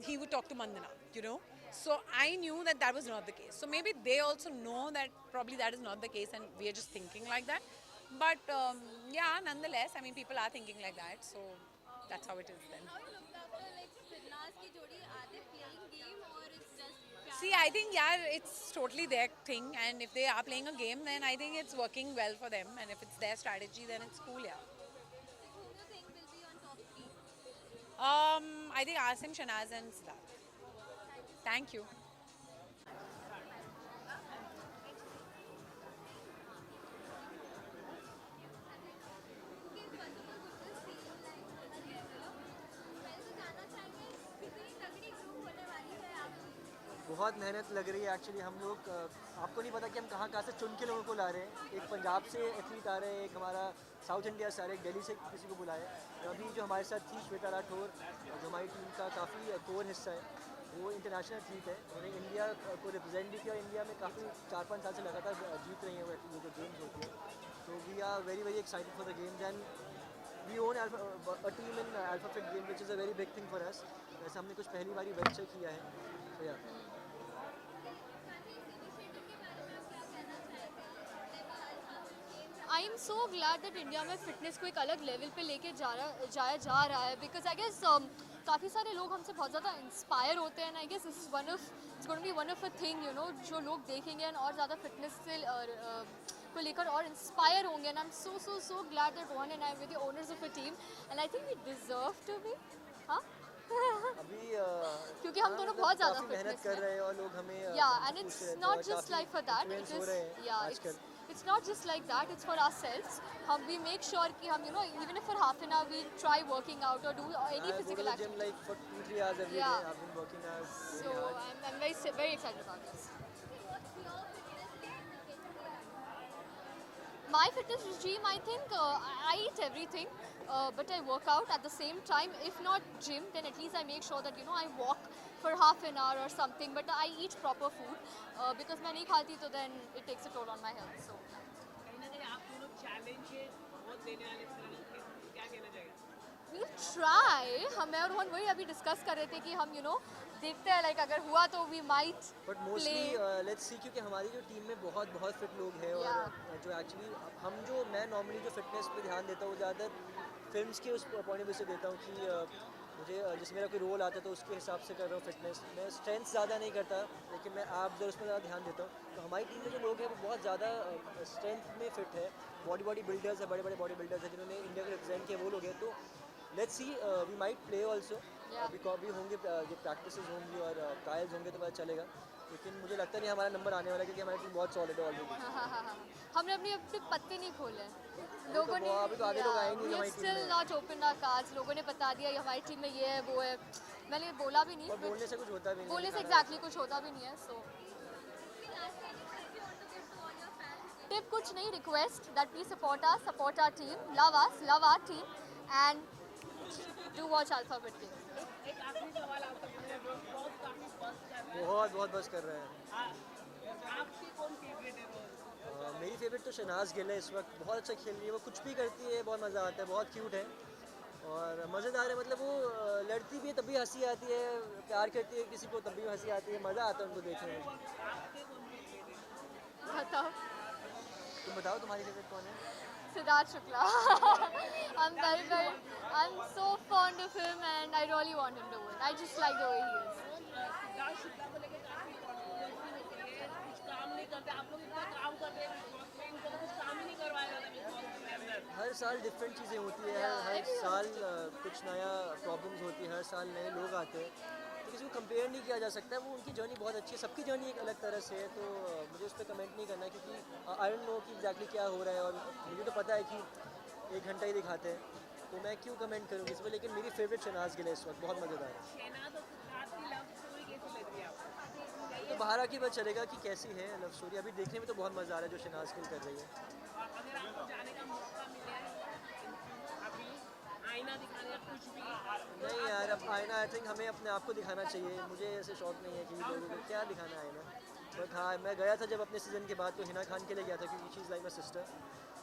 he would talk to Mandana, you know. So I knew that that was not the case. So maybe they also know that probably that is not the case and we are just thinking like that. But yeah, nonetheless, I mean, people are thinking like that. So that's how it is then. How you looked after like Sidna's की जोड़ी, are they playing game or it's just See, I think yeah, it's totally their thing, and if they are playing a game, then I think it's working well for them, and if it's their strategy, then it's cool, yeah. who do you think will be on top 3? I think Asim, Shanaz, and Siddharth. Thank you. बहुत मेहनत लग रही है actually. हम लोग आपको नहीं पता कि हम कहाँ कहाँ से चुन के लोगों को ला रहे हैं. एक पंजाब से एथलीट आ रहे हैं, एक हमारा साउथ इंडिया से आ रहे हैं, दिल्ली से किसी को बुलाए. अभी जो हमारे साथ थी श्वेता राठौर, जो हमारी टीम का काफ़ी कोर हिस्सा है, वो इंटरनेशनल एथलीट है. उन्होंने इंडिया को रिप्रेजेंट भी किया और इंडिया में काफ़ी 4-5 साल से लगातार जीत रही हैं वो जो गेम्स होती है. तो we are very very excited for the games and we own a team in Alpha Fit game which is a very big thing for us. वैसे हमने कुछ पहली बार वेंचर किया है. तो या आई am so glad that India में fitness को एक अलग लेवल पे लेके जाया जा रहा है, बिकॉज आई गेस काफ़ी सारे लोग हमसे बहुत ज़्यादा इंस्पायर होते हैं. I guess it's going to be one of a thing, you know, जो लोग देखेंगे एंड और ज़्यादा फिटनेस से को लेकर और इंस्पायर होंगे. And I am so glad that one and I am with the owners of a team and I think we deserve to be. हाँ अभी क्योंकि हम दोनों बहुत ज़्यादा मेहनत कर रहे हैं और लोग हमें या and it's not just like for that, it is या it's not just like that, it's for ourselves. We make sure कि हम, you know, even if for half an hour we try working out or do any physical activity. I go to the gym like for 2-3 hours every day. I've been working out. So I'm very excited about this. My fitness regime, I think I eat everything, but I work out at the same time. If not gym, then at least I make sure that, you know, I walk for half an hour or something. But I eat proper food because मैं नहीं खाती तो then it takes a toll on my health. So we'll try. हम मैं और रोहन वही अभी discuss कर रहे थे कि हम, you know, देखते हैं, लाइक अगर हुआ तो we might but mostly let's see, क्योंकि हमारी जो टीम में बहुत फिट लोग हैं और जो एक्चुअली हम जो मैं नॉर्मली जो फिटनेस पे ध्यान देता हूँ ज़्यादातर फिल्म्स के उस पॉइंट ऑफ व्यू से देता हूँ कि मुझे जिस मेरा कोई रोल आता है तो उसके हिसाब से कर रहा हूँ फिटनेस. मैं स्ट्रेंथ ज़्यादा नहीं करता, लेकिन मैं आप उसमें ज़्यादा ध्यान देता हूँ. तो हमारी टीम में जो लोग हैं वो बहुत ज़्यादा स्ट्रेंथ में फिट है. बॉडी बिल्डर्स है, बड़े बॉडी बिल्डर्स हैं जिन्होंने इंडिया को रिप्रेजेंट किया, वो लोग हैं. तो let's see, we might play also. अभी होंगे जो प्रैक्टिसेस होंगी और ट्रायल्स होंगे तो पता चलेगा. लेकिन मुझे लगता नहीं हमारा नंबर आने वाला है क्योंकि हमारी टीम बहुत सॉलिड है ऑलरेडी. हमने अपने पत्ते नहीं खोले. लोगों ने अभी तो आगे लोग आए नहीं हमारी टीम में. Still not open our cards. लोगों ने बता दिया हमारी टीम में ये है वो है. मैंने बोला भी नहीं. बोलने से कुछ होता भी नहीं. बोलने से एग्जैक्टली कुछ होता भी नहीं है. सो टिप कुछ नहीं, request that please support our team, love our team and do watch Alpha Fit games. एक आखिरी सवाल आपसे, बहुत बस कर रहे हैं. आपकी कौन फेवरेट है? मेरी फेवरेट तो शहनाज गिल है. इस वक्त बहुत अच्छा खेल रही है. वो कुछ भी करती है, बहुत मज़ा आता है, बहुत क्यूट है और मज़ेदार है, मतलब वो लड़ती भी है तब भी हंसी आती है, प्यार करती है किसी को तब भी हंसी आती है, मज़ा आता है उनको देखने में। बताओ। तुम बताओ तुम्हारी फेवरेट कौन है? Siddharth Shukla. I'm so fond of him and I really want him to win. I just like the way he is. Siddharth Shukla को लेकर काफी कंट्रोवर्सी होती है, कुछ काम नहीं करते, आप लोग इतना काम करते हैं बिग बॉस में, इनको तो कुछ काम ही नहीं करवाया जाता बिग बॉस के अंदर। हर साल डिफरेंट चीज़ें होती है, हर साल कुछ नया प्रॉब्लम्स होती है, हर साल नए लोग आते हैं, तो किसी को कंपेयर नहीं किया जा सकता है। वो उनकी जर्नी बहुत अच्छी है, सबकी जर्नी एक अलग तरह से है, तो मुझे उस पर कमेंट नहीं करना, क्योंकि आई डोंट नो कि एग्जैक्टली क्या हो रहा है, और मुझे तो पता है कि 1 घंटा ही दिखाते हैं, तो मैं क्यों कमेंट करूँगी इस पर। लेकिन मेरी फेवरेट शहनाज गिल है इस वक्त, बहुत मज़ेदार है। शहनाज और सिद्धार्थ की लव स्टोरी कैसी लग रही है आपको? तो बाहर आके पता चलेगा कि कैसी है लव स्टोरी, अभी देखने में तो बहुत मज़ा आ रहा है जो शहनाज गिल कर रही है। अगर आपको जाने का मौका मिले अभी आईना दिखाने का कुछ भी, नहीं यार, अब आईना आई थिंक हमें अपने आप को दिखाना चाहिए, मुझे ऐसे शौक नहीं है कि लोगों को क्या दिखाना है आईना। बट हाँ, मैं गया था जब अपने सीज़न के बाद, तो हिना खान के लिए गया था, क्योंकि she is like my sister,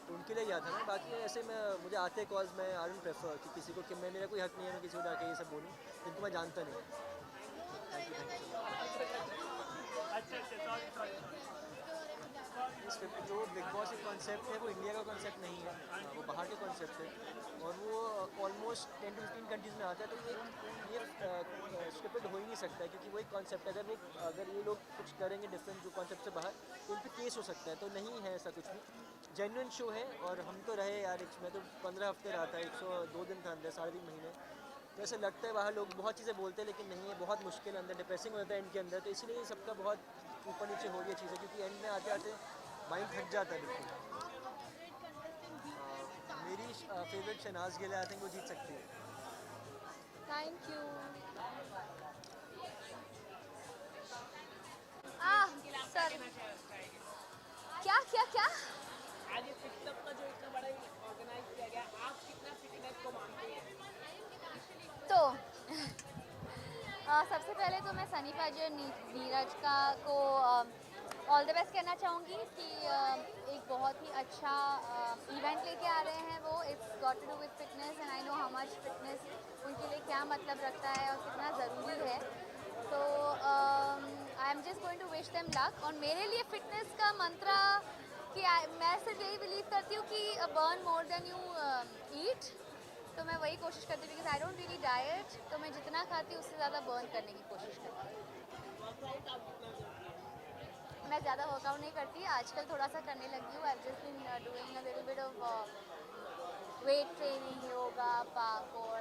तो उनके लिए गया था ना। बाकी ऐसे मैं मुझे आते कॉज मैं आई डोंट प्रेफर कि किसी को, कि मैं, मेरा कोई हक नहीं है मैं किसी को जाके ये सब बोलूँ जिनको मैं जानता नहीं। Thank you. इस जो बिग बॉस एक कॉन्सेप्ट है वो इंडिया का कॉन्सेप्ट नहीं है, वो बाहर का कॉन्सेप्ट है, और वो ऑलमोस्ट 10 to 15 कंट्रीज़ में आता है, तो ये स्क्रिप्टेड हो ही नहीं सकता है, क्योंकि वो एक कॉन्सेप्ट है। अगर ये लोग कुछ करेंगे डिफरेंट जो कॉन्सेप्ट से बाहर, तो उन पर केस हो सकता है, तो नहीं है ऐसा कुछ भी। जेन्युइन शो है, और हम तो रहे यार, मैं तो 15 हफ्ते रहा था, 102 दिन था अंदर, 3.5 महीने, तो ऐसे लगता है बाहर लोग बहुत चीज़ें बोलते हैं, लेकिन नहीं है, बहुत मुश्किल है, अंदर डिप्रेसिंग होता है इनके अंदर, तो इसलिए सबका बहुत ऊपर नीचे हो रही है चीज़ें, क्योंकि एंड में आते आते माइंड थक जाता है बिल्कुल। मेरी फेवरेट शहनाज गिल है, आई थिंक वो जीत सकती है। Thank you. सर क्या क्या क्या? आज ये फिट क्लब का जो इतना बड़ा ऑर्गेनाइज किया गया, आप कितना फिटनेस को मानते हैं? तो सबसे पहले तो मैं सनी पाजी और नीरज को ऑल द बेस्ट कहना चाहूँगी कि एक बहुत ही अच्छा इवेंट लेके आ रहे हैं वो। It's got to do with fitness and I know how much fitness उनके लिए क्या मतलब रखता है और कितना ज़रूरी है। तो I am just going to wish them luck. और मेरे लिए फिटनेस का मंत्रा कि मैं सिर्फ यही बिलीव करती हूँ कि burn more than you eat, तो मैं वही कोशिश करती हूँ, because I don't really diet, तो मैं जितना खाती हूँ उससे ज़्यादा बर्न करने की कोशिश करती हूँ। मैं ज़्यादा वर्कआउट नहीं करती, आजकल थोड़ा सा करने लगी हूँ। I just been doing a little bit of weight training, yoga, parkour.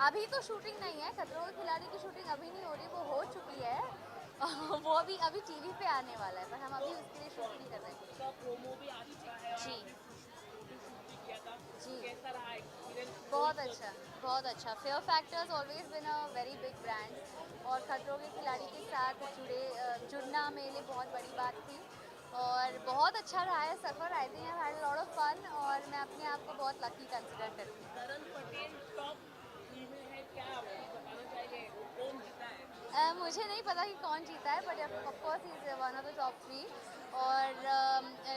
अभी तो शूटिंग नहीं है, खतरों के खिलाड़ी की शूटिंग अभी नहीं हो रही, वो हो चुकी है। वो अभी टीवी पे आने वाला है, पर हम अभी उसके लिए शूट नहीं कर रहे हैं। उसका प्रोमो भी आ चुका है, जी किया था, जी, कैसा रहा एक्सपीरियंस? बहुत अच्छा, बहुत अच्छा। Fair factors always been a very big brand, और खतरों के खिलाड़ी के साथ जुड़ना मेरे लिए बहुत बड़ी बात थी, और बहुत अच्छा रहा है सफ़र। I think I had a lot of fun, और मैं अपने आप को बहुत लकी कंसिडर करती हूँ। करण पटेल टॉप 3 में है, क्या आप बताना चाहेंगे कौन जीता है? मुझे नहीं पता कि कौन जीता है, but of course he is one of the top 3, और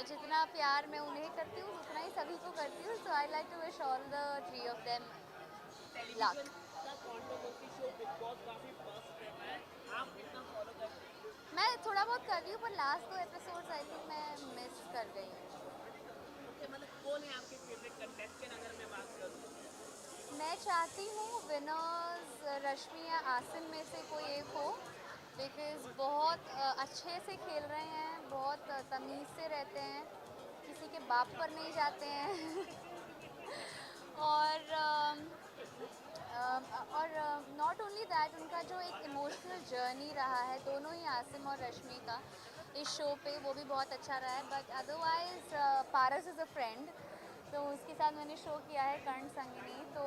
जितना प्यार मैं उन्हें करती हूँ उतना ही सभी को करती हूँ। So I like to wish all the 3 of them luck. का कंट्रोवर्सी शो बिग बॉस काफी फास्ट रहता है, आप कितना फॉलो करते हैं? मैं थोड़ा बहुत कर रही हूँ, पर लास्ट 2 एपिसोड्स आई थिंक मैं मिस कर गई हूँ। ओके, मतलब कौन है आपके फेवरेट कंटेस्टेंट अगर मैं बात करूँ? मैं चाहती हूँ विनर्स रश्मि या आसिम में से कोई एक हो, बिकॉज बहुत अच्छे से खेल रहे हैं, बहुत तमीज़ से रहते हैं, किसी के बाप पर नहीं जाते हैं। और नॉट ओनली दैट, उनका जो एक इमोशनल जर्नी रहा है दोनों ही आसिम और रश्मि का इस शो पे, वो भी बहुत अच्छा रहा है। But otherwise Paras is a friend, तो उसके साथ मैंने शो किया है कर्ण संगिनी, तो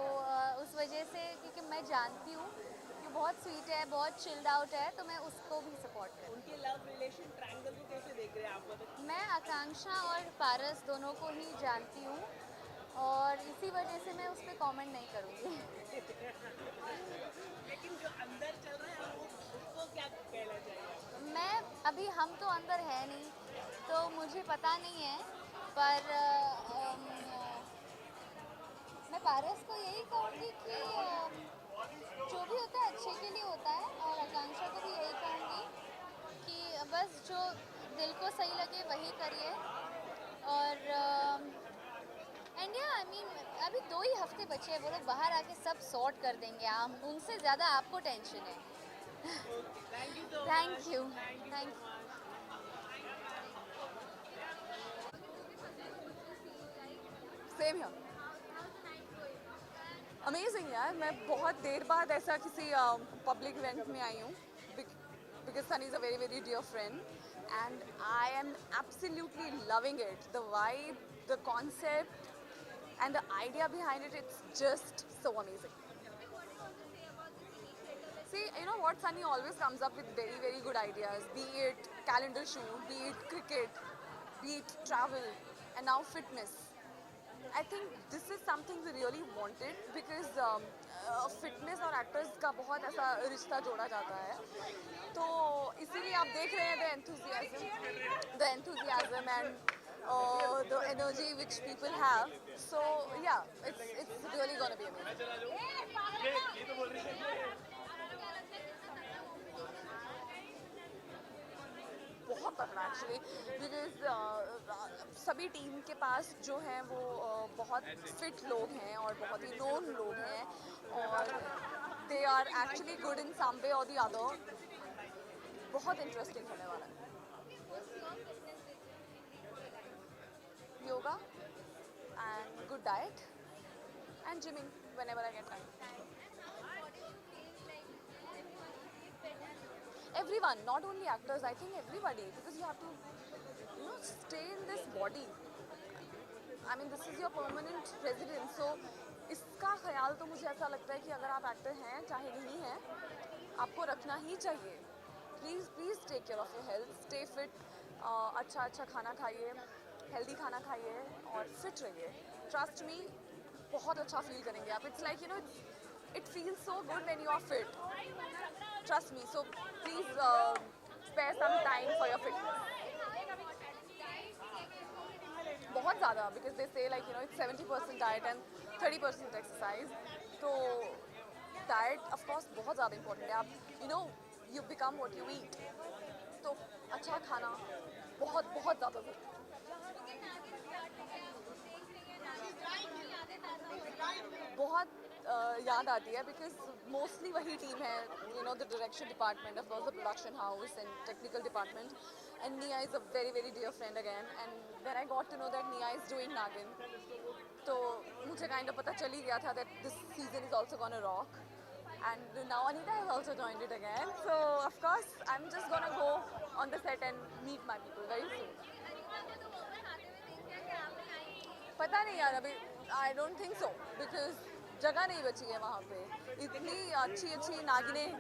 उस वजह से, क्योंकि मैं जानती हूँ कि बहुत स्वीट है, बहुत चिल्ड आउट है, तो मैं उसको भी सपोर्ट करती हूँ। उनके लव रिलेशन ट्रायंगल को कैसे देख रहे हैं आप? मतलब मैं आकांक्षा और पारस दोनों को ही जानती हूँ, और इसी वजह से मैं उस पर कॉमेंट नहीं करूँगी। लेकिन जो अंदर चल रहा है वो उसको क्या कहना चाहिए? मैं अभी, हम तो अंदर है नहीं, तो मुझे पता नहीं है, पर मैं पारस को यही कहूँगी कि जो भी होता है अच्छे के लिए होता है, और आकांक्षा को भी यही कहूँगी कि बस जो दिल को सही लगे वही करिए। और एंड या आई मीन अभी 2 ही हफ्ते बचे हैं, वो लोग बाहर आके सब सॉर्ट कर देंगे। आप उनसे ज़्यादा आपको टेंशन है। Thank you. Same here. Amazing यार, मैं बहुत देर बाद ऐसा किसी पब्लिक इवेंट में आई हूँ, because Sunny is a very very dear friend and I am absolutely loving it. The vibe, the concept and the idea behind it, it's just so amazing. See, you know what, Sunny always comes up with very very good ideas, be it calendar shoot, be it cricket, be it travel, and now fitness. I think this is something we really wanted because fitness और actors का बहुत ऐसा रिश्ता जोड़ा जाता है, तो इसीलिए आप देख रहे हैं the enthusiasm and the energy which people have. So yeah, it's really gonna be amazing. बहुत तगड़ा एक्चुअली, बिकॉज सभी टीम के पास जो हैं वो बहुत फिट लोग हैं और बहुत ही नोन लोग हैं, और they are actually good in some way और द अदर। बहुत इंटरेस्टिंग होने वाला है। Yoga and good diet and gymming whenever I get time. Everyone, not only actors, I think everybody, because you have to, you know, stay in this body. I mean, this is your permanent residence. So, इसका ख्याल तो मुझे ऐसा लगता है कि अगर आप एक्टर हैं चाहे नहीं हैं, आपको रखना ही चाहिए। Please take care of your health, stay fit, अच्छा खाना खाइए, हेल्दी खाना खाइए और फिट रहिए। ट्रस्ट मी, बहुत अच्छा फील करेंगे आप। It's like, you know, it feels so good when you are fit. Trust me. So please spare some time for your fitness. बहुत ज़्यादा, because they say like, you know, it's 70% diet and 30% exercise. तो diet of course बहुत ज़्यादा important है। आप, you know, you become what you eat. तो अच्छा खाना बहुत ज़्यादा ज़रूरी है। बहुत याद आती है, बिकॉज मोस्टली वही टीम है, you know, the direction department, of course the production house and technical department, and Nia is a very very dear friend again. And when I got to know that Nia is doing Naagin, तो मुझे kind of पता चल ही गया था that this season is also gonna rock, and now Anita has also joined it again. So of course I am just gonna go on the set and meet my people very soon. पता नहीं यार, अभी I don't think so, because जगह नहीं बची है वहाँ पे। इतनी अच्छी नागिनें,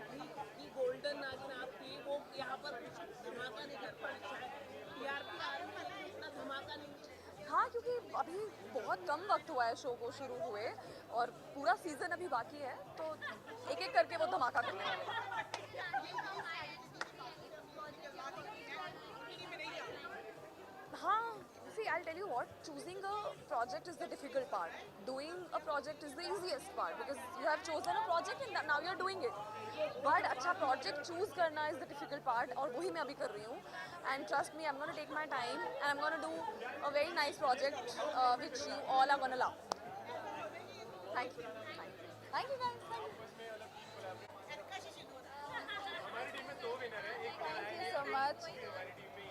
गोल्डन नागिन आप थी, वो यहाँ पर धमाका नहीं कर पाए, टीआरपी आ रही है लेकिन इतना धमाका नहीं। हाँ, क्योंकि अभी बहुत कम वक्त हुआ है शो को शुरू हुए और पूरा सीजन अभी बाकी है, तो एक एक करके वो धमाका करने वाले हैं। हाँ, see, I'll tell you what, choosing a project is the difficult part. Doing a project is the easiest part, because you have chosen a project and now you're doing it. But अच्छा project choose करना is the difficult part, और वही मैं अभी कर रही हूँ. And trust me, I'm gonna take my time and I'm gonna do a very nice project which you all are gonna love. Thank you. Thank you guys. Thank you so much.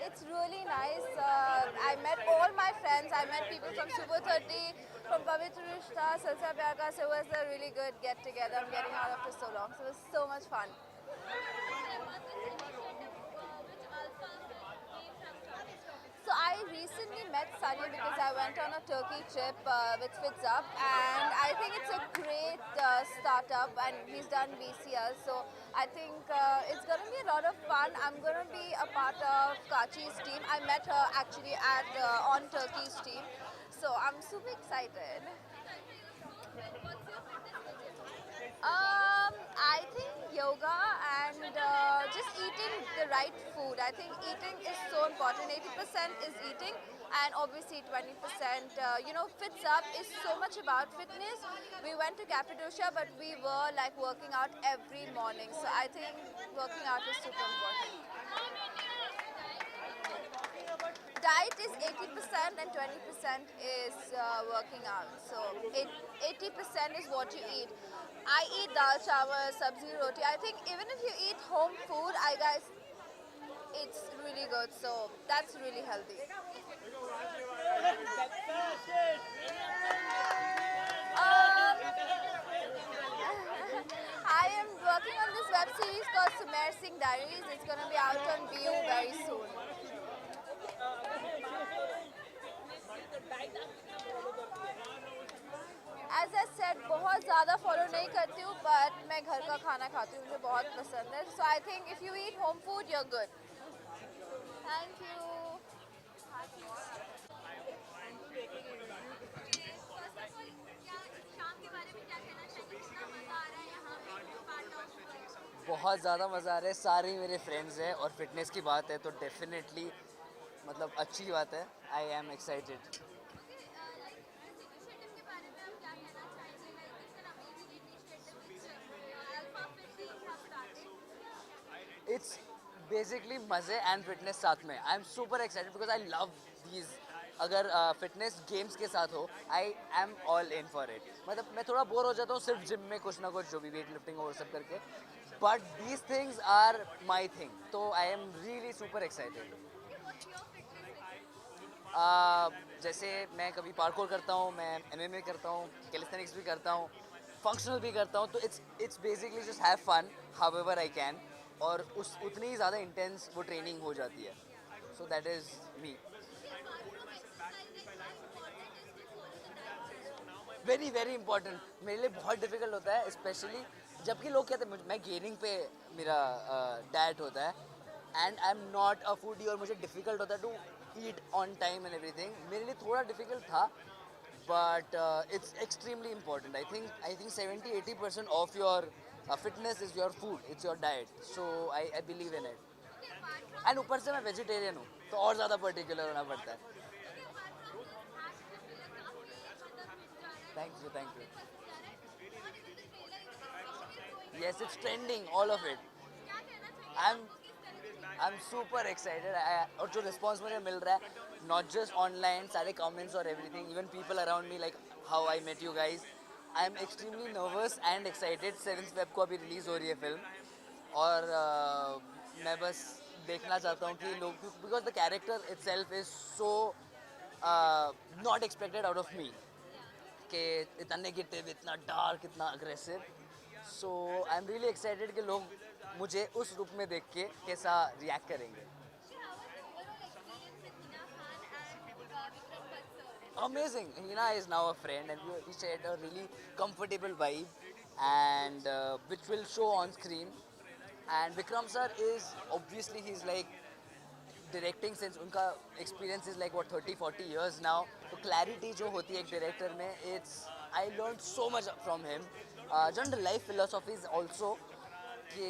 It's really nice. I met all my friends. I met people from Super 30, from Pavitra Rishta, Salsa Pyar Ka. So it was a really good get together. I'm getting out after so long. So it was so much fun. So I recently met Sunny because I went on a Turkey trip with FitsUp, and I think it's a great startup, and he's done VCR, so I think it's going to be a lot of fun. I'm going to be a part of Kachi's team. I met her actually at on Turkey's team, so I'm super excited. I think yoga and just eating the right food. I think eating is so important. 80% is eating, and obviously 20%, fits up is so much about fitness. We went to Cappadocia, but we were like working out every morning. So I think working out is super important. Diet is 80% and 20% is working out. So 80% is what you eat. I eat dal chawal, sabzi, roti. I think even if you eat home food, it's really good. So that's really healthy. I am working on this web series called Sumer Singh Diaries. It's going to be out on View very soon. As I said, बहुत ज़्यादा follow नहीं करती हूँ, but मैं घर का खाना खाती हूँ, मुझे बहुत पसंद है. So I think if you eat home food, you're good. Thank you. बहुत ज़्यादा मज़ा आ रहा है. सारे मेरे फ्रेंड्स हैं और फिटनेस की बात है तो डेफिनेटली मतलब अच्छी बात है. I am excited. It's basically मज़े एंड फिटनेस साथ में. I am super excited because I love these. अगर फिटनेस गेम्स के साथ हो, I am all in for it. मतलब मैं थोड़ा बोर हो जाता हूँ सिर्फ जिम में कुछ ना कुछ जो भी वेट लिफ्टिंग और सब करके, but these things are my thing. तो I am really super excited. जैसे मैं कभी पार्कोर करता हूँ, मैं MMA करता हूँ, कैलिस्थेनिक्स भी करता हूँ, फंक्शनल भी करता हूँ. तो it's basically just have fun however I can. और उतनी ही ज़्यादा इंटेंस वो ट्रेनिंग हो जाती है. So that is me. Very very important. मेरे लिए बहुत डिफिकल्ट होता है, स्पेशली जबकि लोग कहते हैं मैं गेनिंग पे मेरा डाइट होता है and I am not a foodie और मुझे डिफिकल्ट होता है to eat on time and everything. मेरे लिए थोड़ा डिफिकल्ट था, but it's extremely important. I think 70-80% of your fitness is your food, it's your diet. So I believe in it. And ऊपर से मैं वेजिटेरियन हूँ तो और ज़्यादा पर्टिकुलर होना पड़ता है. Thank you. Yes, it's trending, all of it. I'm super excited. और जो response मुझे मिल रहा है, not just online, सारे comments और everything, even people around me like how I met you guys. I am extremely nervous and excited. 7 Feb को अभी release हो रही है फिल्म और मैं बस देखना चाहता हूँ कि लोग, because the character itself is so not expected out of me कि इतना नेगेटिव, इतना डार्क, इतना aggressive. So I am really excited कि लोग मुझे उस रूप में देख के कैसा रिएक्ट करेंगे. Amazing. Hina is now a friend and we shared a really comfortable vibe and which will show on screen. And Vikram sir is obviously he's like directing since unka experience is like what 30-40 years now. So clarity जो होती है एक director में, I learned so much from him. General life philosophies also कि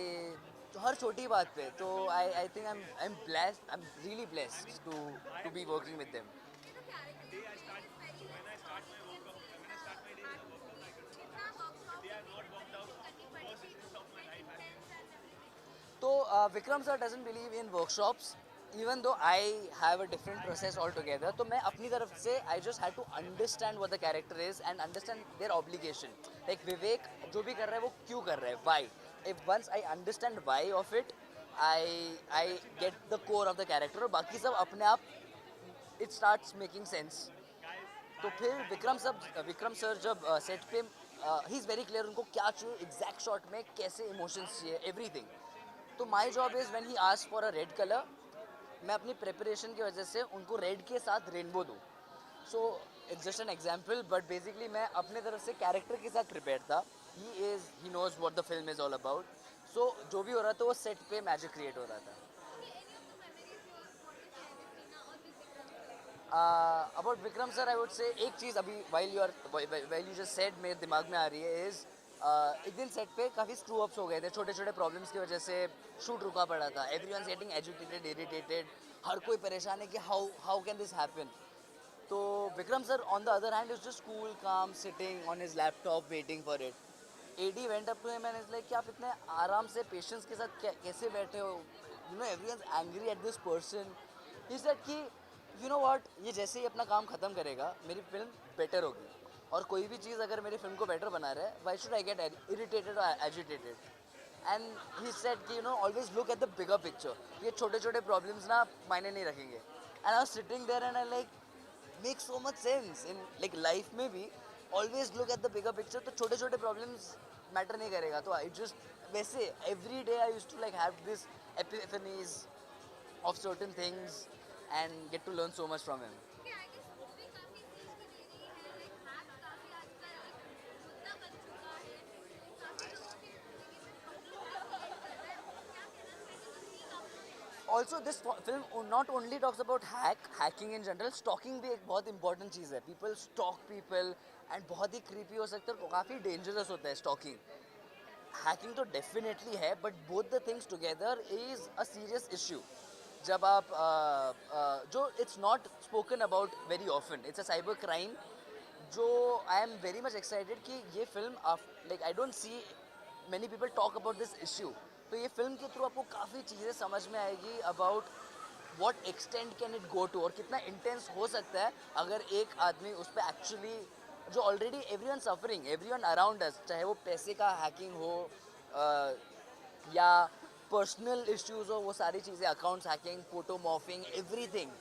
हर छोटी बात पे. तो I think I'm blessed. I'm really blessed to be working with them. So Vikram sir doesn't believe in workshops, even though I have a different process altogether. तो मैं अपनी तरफ से I just had to understand what the character is and understand their obligation. Like Vivek जो भी कर रहा है वो क्यों कर रहा है, why. If once I understand why of it, I get the core of the character. और बाकी सब अपने आप it starts making sense. तो फिर विक्रम सर जब सेट पे ही इज़ वेरी क्लियर उनको क्या चाहिए एग्जैक्ट शॉट में, कैसे इमोशंस चाहिए, एवरीथिंग. तो my job is when he ask for a red colour, मैं अपनी प्रिपरेशन की वजह से उनको रेड के साथ रेनबो दूँ. So it's just an example, but basically मैं अपने तरफ से कैरेक्टर के साथ प्रिपेयर था. He knows what the film is all about. So जो भी हो रहा था वो सेट पे मैजिक क्रिएट हो रहा था. About Vikram sir I would say एक चीज़ अभी while you just said मेरे दिमाग में आ रही है, इज़ एक दिन सेट पे काफ़ी स्क्रू अप्स हो गए थे, छोटे छोटे प्रॉब्लम्स की वजह से शूट रुका पड़ा था. एवरीवन गेटिंग एजुटेटेड, इरिटेटेड, हर कोई परेशान है कि हाउ कैन दिस हैपन. तो Vikram sir on the other hand is just cool, calm, sitting on his laptop waiting for it. AD went up to him and is like कि आप इतने आराम से पेशेंस के साथ कैसे बैठे हो, you know everyone's angry at this person. He said कि you know what, ये जैसे ही अपना काम ख़त्म करेगा मेरी फिल्म बेटर होगी, और कोई भी चीज़ अगर मेरी फिल्म को बेटर बना रहा है, why should I get irritated or agitated. And he said कि you know always look at the bigger picture, ये छोटे छोटे प्रॉब्लम्स ना मायने नहीं रखेंगे. And I was sitting there and I like makes so much sense in like life में भी always look at the bigger picture. तो छोटे छोटे प्रॉब्लम्स मैटर नहीं करेगा. तो I just वैसे every day I used to like have this epiphanies of certain things and get to learn so much from him. Also this film not only talks about hacking in general, stalking भी एक बहुत important चीज़ है. People stalk people and बहुत ही creepy हो सकता है और काफ़ी dangerous होता है stalking. Hacking तो definitely है, but both the things together is a serious issue. जब आप जो it's not spoken about very often, it's a cyber crime. जो I am very much excited कि ये film like I don't see many people talk about this issue. तो ये film के through आपको काफ़ी चीज़ें समझ में आएगी about what extent can it go to, और कितना इंटेंस हो सकता है अगर एक आदमी उस पर एक्चुअली, जो already everyone suffering, everyone around us, चाहे वो पैसे का हैकिंग हो या पर्सनल इश्यूज हो, वो सारी चीज़ें, accounts hacking, photo morphing, everything,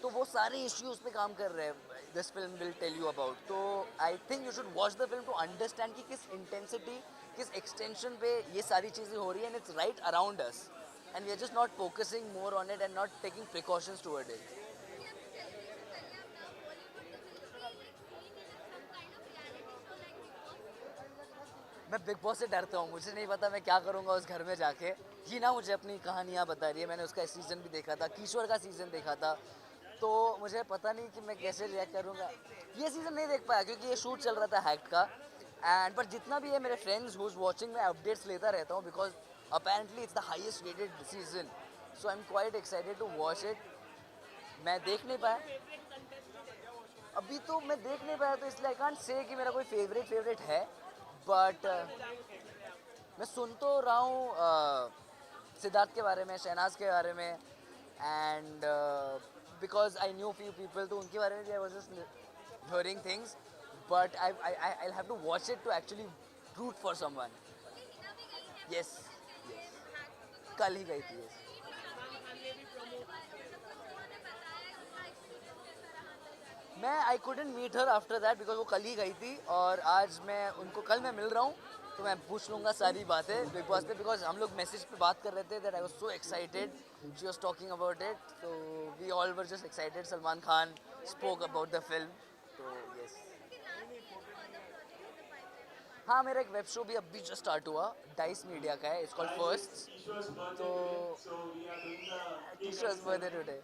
तो वो सारे इश्यूज पे काम कर रहे हैं. This film will tell you about. तो I think you should watch the film to understand कि किस इंटेंसिटी, किस एक्सटेंशन पे ये सारी चीज़ें हो रही हैं. And it's right around us and we are just not focusing more on it and not taking precautions toward it. मैं बिग बॉस से डरता हूँ, मुझे नहीं पता मैं क्या करूँगा उस घर में जाके. ही ना मुझे अपनी कहानियाँ बता रही है, मैंने उसका सीज़न भी देखा था, किशोर का सीज़न देखा था, तो मुझे पता नहीं कि मैं कैसे रिएक्ट करूँगा. ये सीज़न नहीं देख पाया क्योंकि ये शूट चल रहा था हैक्ट का. एंड पर जितना भी है मेरे फ्रेंड्स हुज वाचिंग, मैं अपडेट्स लेता रहता हूँ because apparently it's the highest rated season. So I am quite excited to watch it. मैं देख नहीं पाया अभी, तो मैं देख नहीं पाया, तो इसलिए आई कांट से कि मेरा कोई फेवरेट है. बट मैं सुन तो रहा हूँ सिद्धार्थ के बारे में, शहनाज के बारे में, and because I knew few people, तो उनके बारे में भी I was just hearing things. But I'll have to watch it to actually root for someone. Yes. कल ही गई थी. Yes. मैं I couldn't meet her after that because वो कल ही गई थी, और आज मैं उनको, कल मैं मिल रहा हूँ तो मैं पूछ लूँगा सारी बातें बिग बॉस पे, बिकॉज हम लोग मैसेज पे बात कर रहे थे. That I was so excited, she was talking about it, so we all were just excited. Salman Khan spoke about the film. तो yes. हाँ, मेरा एक वेब शो भी अभी जस्ट स्टार्ट हुआ, डाइस मीडिया का है, इट्स कॉल्ड फर्स्ट. तो किशोर्स बर्थडे टुडे.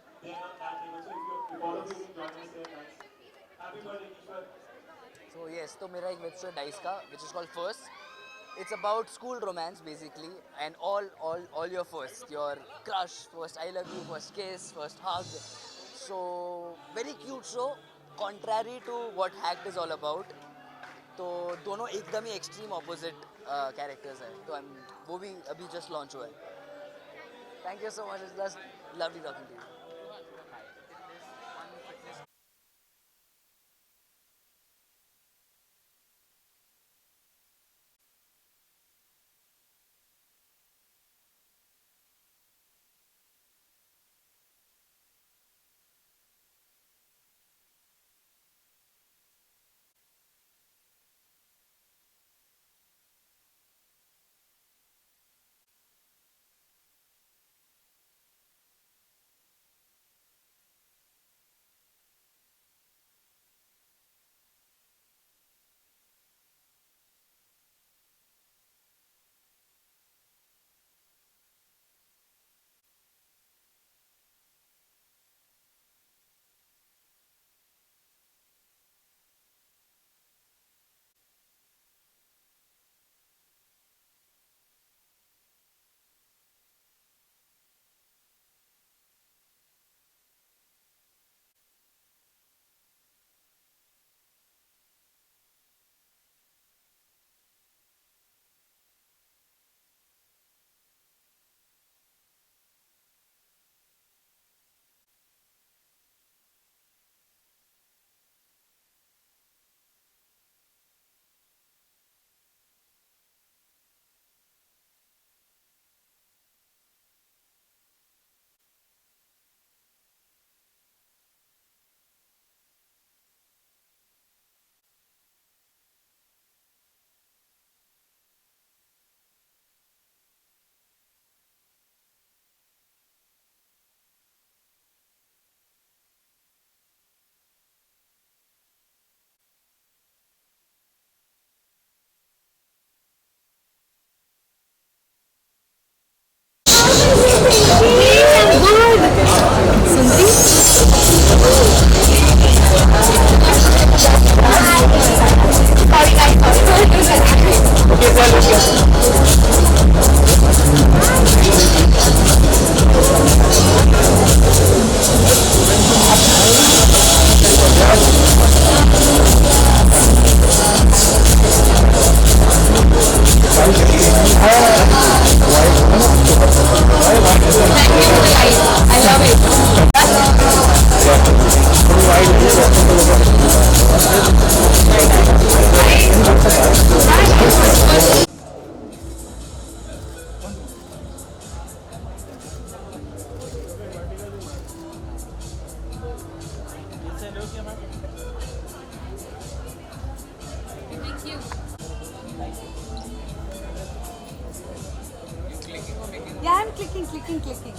So yes, तो मेरा एक वेब शो है डाइस का which is called First. It's about school romance basically, and all your first, your crush, first I love you, first kiss, first hug. So very cute show, contrary to what Hacked is all about. तो दोनों एकदम ही extreme opposite characters हैं. तो वो भी अभी just launch हुआ है. Thank you so much, it's lovely talking to you. clicking.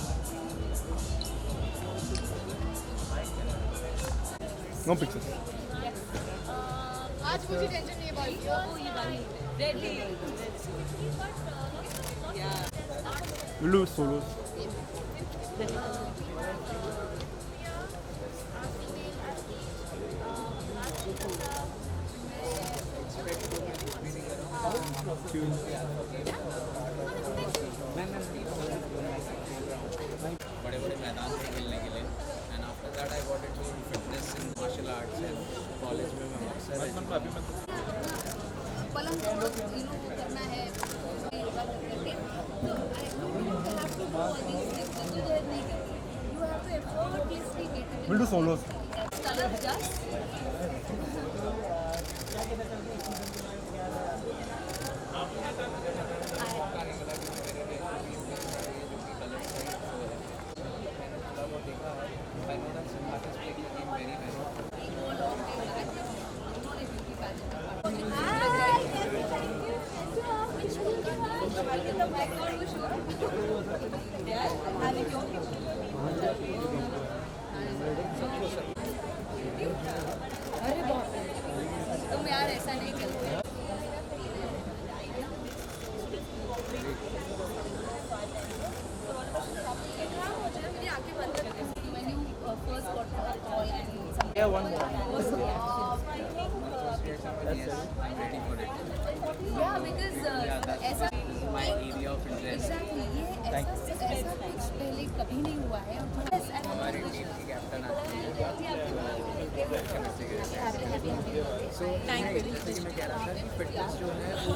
No pictures. आज मुझे टेंशन नहीं है भाई We'll do solos. बड़े बड़े मैदान में खेलने के लिए and after that I got into fitness in martial arts and college में मैं अक्सर पलंग करना है योगा करके तो I don't have to do all these things जद्दोजहद नहीं करनी you have to effortlessly get it We'll do solos. Colour just अरे बाप रे तुम यार ऐसा नहीं करते Yeah, one more. Yeah, because ऐसा my area of interest. exactly ये ऐसा कुछ पहले कभी नहीं हुआ है हमारी टीम की कैप्टन आती है सो जैसे कि मैं कह रहा था कि फिटनेस जो है वो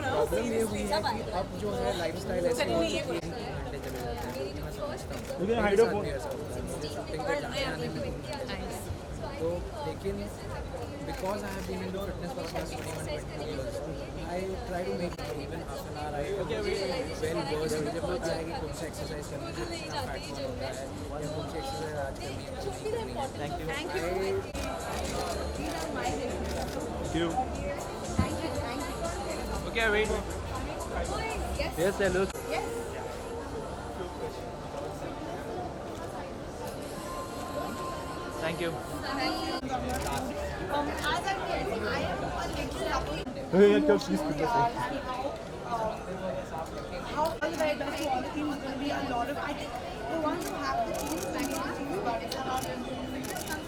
प्रॉब्लम ये हुई है कि अब जो है लाइफस्टाइल ऐसी हो चुकी है कि घंटे चले जाते हैं जो कि मैं समझता हूँ You can hide your phone. मुझे शूटिंग पे जाने आने में तो लेकिन because I have been into fitness for the past 21 years, I try to make even half an hour. I well versed मुझे पता है कि कौन सा एक्सरसाइज करना है, कितना फैट बर्न होता है, या कौन सी एक्सरसाइज आज करनी है, कौन सी करनी है. Thank you. Okay, wait. Yes, hello. Thank you. Okay, yeah, please put this in. How all the way back to all the teams will be a lot of. I think the ones who have the teams, like the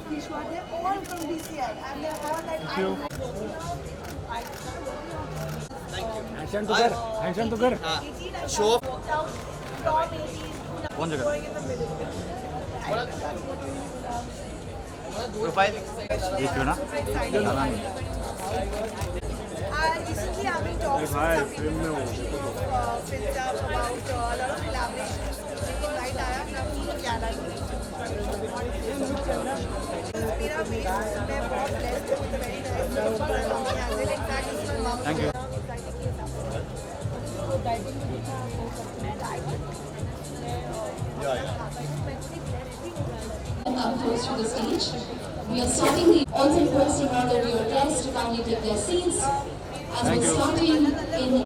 Kishwa, they're all from BCL and they're all like. Thank you. Handstand to कर. Handstand to कर. Show. कौन जगह? Profile. ये क्यों ना? Recently, I've been talking to some people from Finzab about a lot of collaborations. लेकिन light आया ना पूरा क्या लाइट मेरा वेट मैं बहुत blessed हूँ with a very nice Thank you. Come close to the stage. We are starting the also requesting all the real guests to kindly take their seats as we're starting in.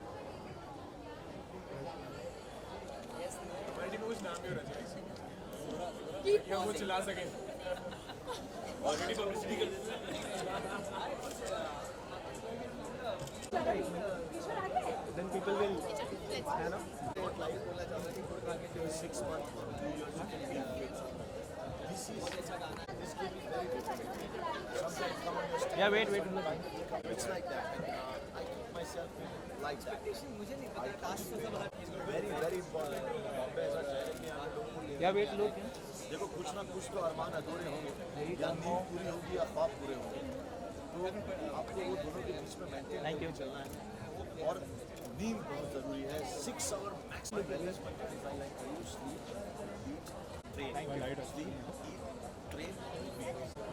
Then people will. Yeah, wait. It's like that. I keep myself like that. Very, very important. Yeah, wait, look. देखो कुछ ना कुछ तो अरमान अधूरे होंगे या नींद पूरी होगी या ख्वाब पूरे होंगे तो आपको वो दोनों के बीच में मेंटेन करके चलना है और नींद बहुत ज़रूरी है 6 आवर मैक्सिमम बैलेंस पर स्लीप ट्रेन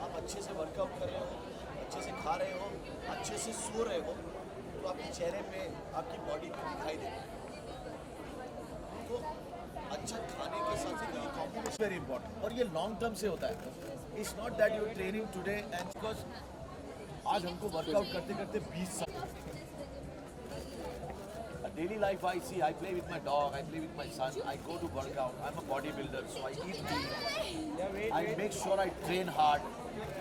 आप अच्छे से वर्कआउट कर रहे हो अच्छे से खा रहे हो अच्छे से सो रहे हो तो आपके चेहरे पे आपकी बॉडी पे दिखाई देगा तो अच्छा खाने के साथ साथ ये कॉम्बिनेशन वेरी इंपॉर्टेंट और ये लॉन्ग टर्म से होता है it's not that you training today and because आज हमको वर्कआउट करते करते 20 साल daily life I see, I play with my dog, I play with my son, I go to workout, I'm a bodybuilder, so I eat clean. I make sure I train hard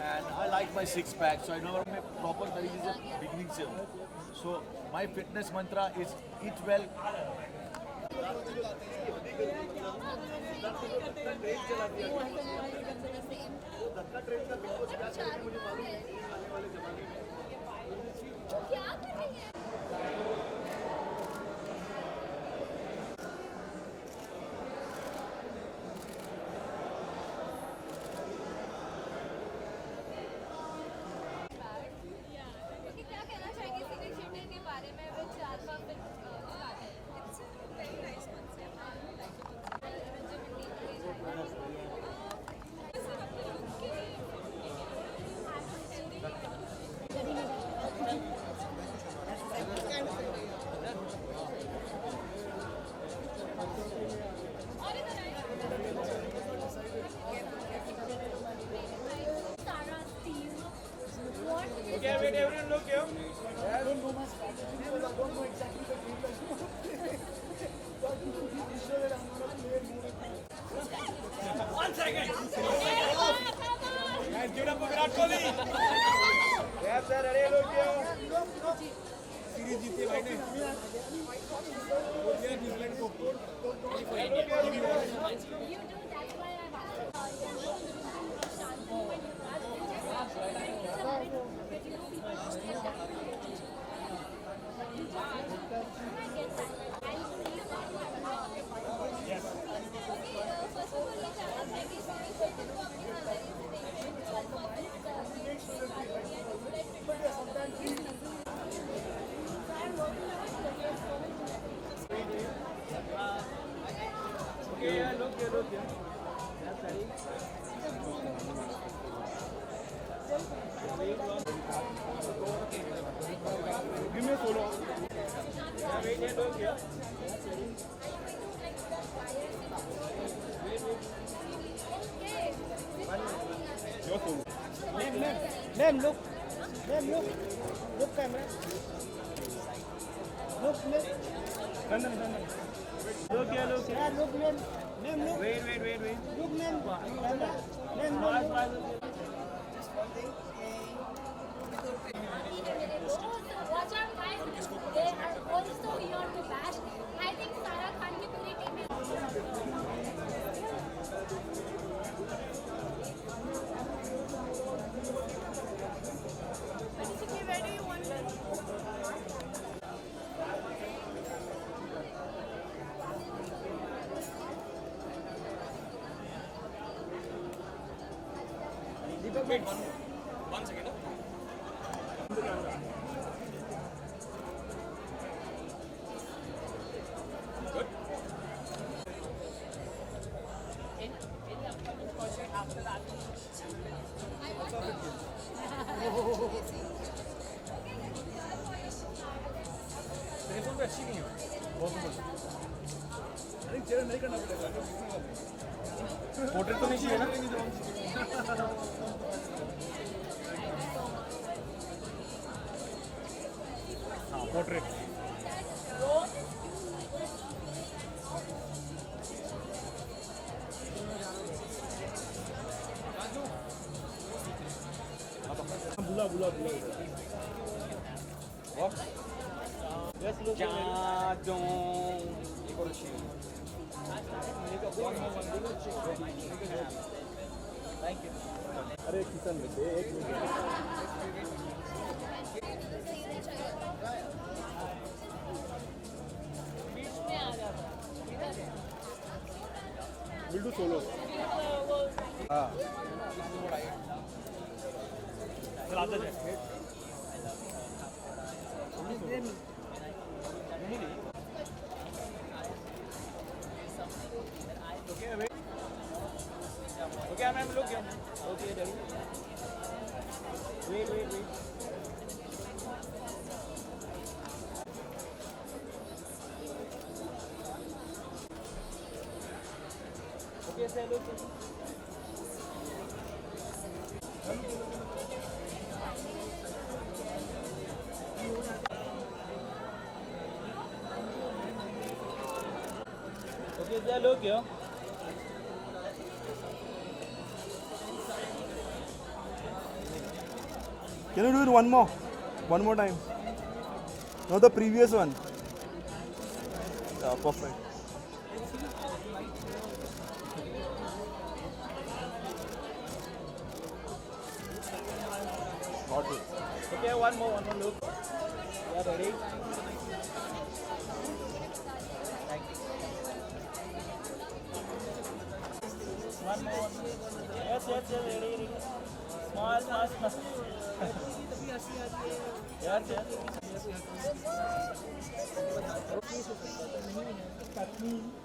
and I like my six pack, so I know मैं proper तरीके से beginning से हूँ. So my fitness mantra is eat well. क्या कहना चाहेंगे senior citizen के बारे में विच आत्मा it's very nice Okay, wait, everyone look here. I don't know my strategy because I don't know exactly the game like so I think to be sure that I'm gonna play more. 1 second. Guys, give it up for Virat Kohli. Yes, sir. Ready, look here. Series जीती भाई ने. वो दिया New Zealand को. Okay, yeah, look here, look here. That's ready. Give me a solo. Yeah, wait, yeah, look here. Your solo. Name, look. Name, look. Look, camera. Look. Sandan. Look here, look here. Yeah, look, name, look. Wait. Look, name. Camera. Name, look. Watch out, guys. They are also here to bash. I think Sara Khan की पूरी team Wait, one second. Good. Any upcoming project after that? Telephone पे अच्छी नहीं है बहुत अरे चेहरा नहीं करना पड़ेगा पोर्ट्रेट तो नहीं चाहिए ना हाँ पोर्ट्रेट बुला box Yes, look. Thank you. अरे किशन में से एक बीच में आ जाता है. We'll do solo. हाँ. चलाते जाए. Okay, ma'am, look here. Okay, ready. Wait. Okay, sir, look. क्या लोग क्यों Can you do it one more time? No, the previous one. Yeah, perfect. Got it. Okay, one more look. Yeah, ready? Thank you. One more. Yes, ready. Small. Yes.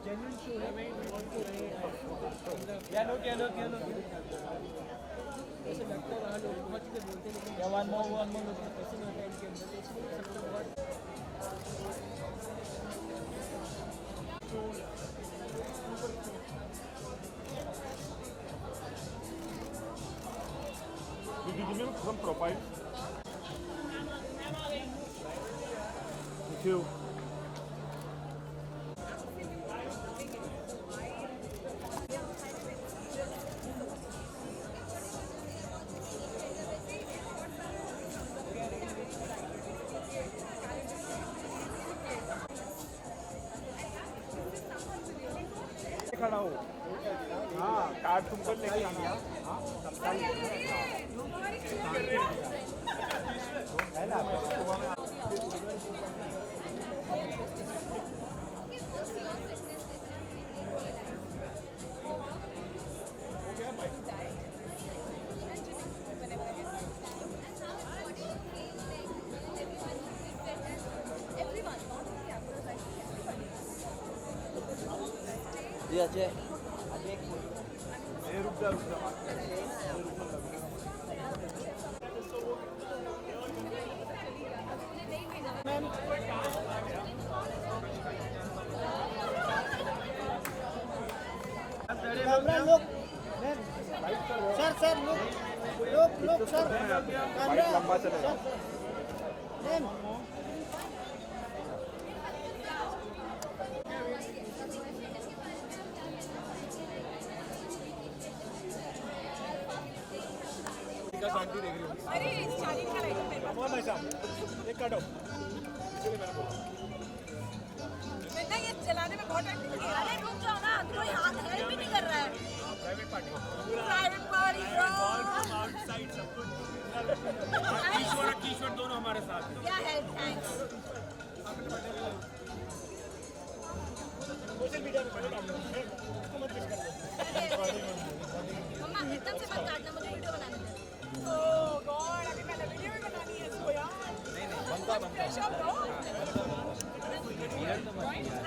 Genuine show है. Yeah, look. Yeah, one more look. Did you give me some profile? Thank you. खड़ा हो हाँ card तुमको लेके आना है ना जी अजय रुक जा camera look sir look sir camera लंबा चलेगा अरे चालीन का लाइट मेरे पास भाई साहब एक काटो चलिए मैंने बोला बेटा ये चलाने में बहुत टाइम लगेगा अरे रुक जाओ ना कोई हाथ हेल्प भी नहीं कर रहा है प्राइवेट पार्टी ब्रो आउटसाइड सब कुछ कीश्वर दोनों हमारे साथ क्या है थैंक्स सोशल मीडिया पे पहले डाल दो उसको मत मिस कर दो मम्मा एकदम से मत काटना मुझे वीडियो बनाने दे ओह गॉड अभी मैंने वीडियो भी बनानी है इसको यार नहीं बनता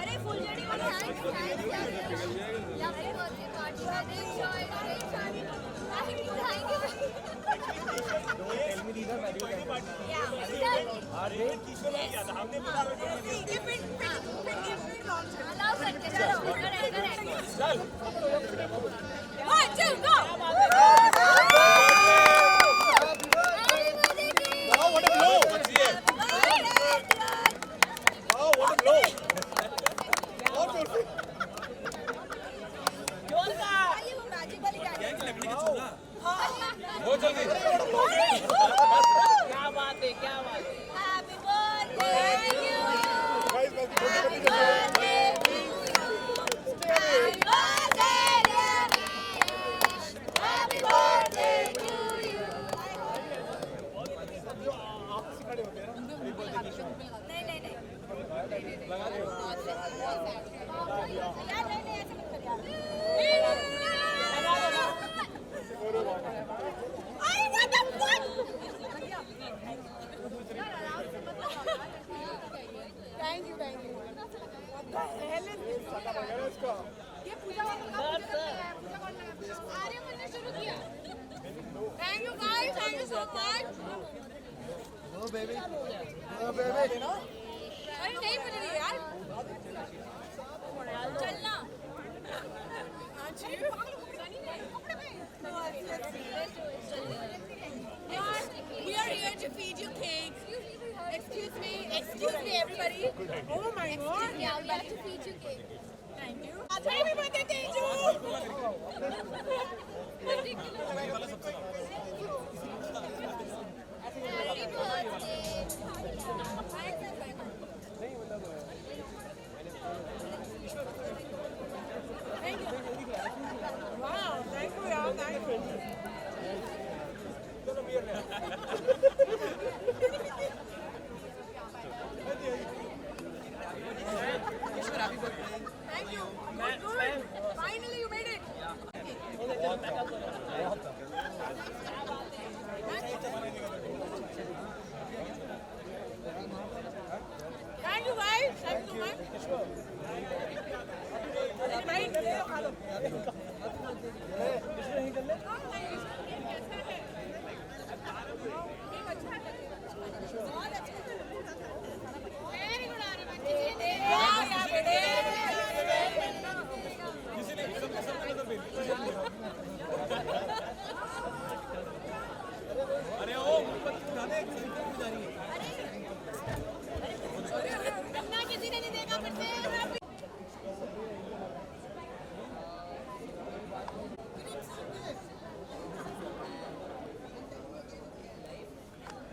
अरे फुल जेडी पर थैंक्स लवली बर्थडे पार्टी में enjoy tell me these are very good अरे किशोर याद हमने बता रहे थे फिट लॉन्च अलाउ करके चलो करेक्ट चल 1 2 गो what a blow! Oh, what a blow! बहुत जल्दी क्या बात है happy birthday happy birthday happy birthday to you नहीं लगा दो यार नहीं ऐसे मत कर यार अरे what the fuck thank you what the hell is this ये पूजा वाला अरे मैंने शुरू किया thank you guys thank you so much Oh baby अरे नहीं मिल रही यार चलना We are here to feed you cake. Excuse me, everybody. Oh my god. Yeah, we have to feed you cake. Thank you. Happy birthday, Teju! Wow, thank you, y'all. Thank you. Thank you. Good. Finally, you made it. Thank you, guys. Thank you so much. Right?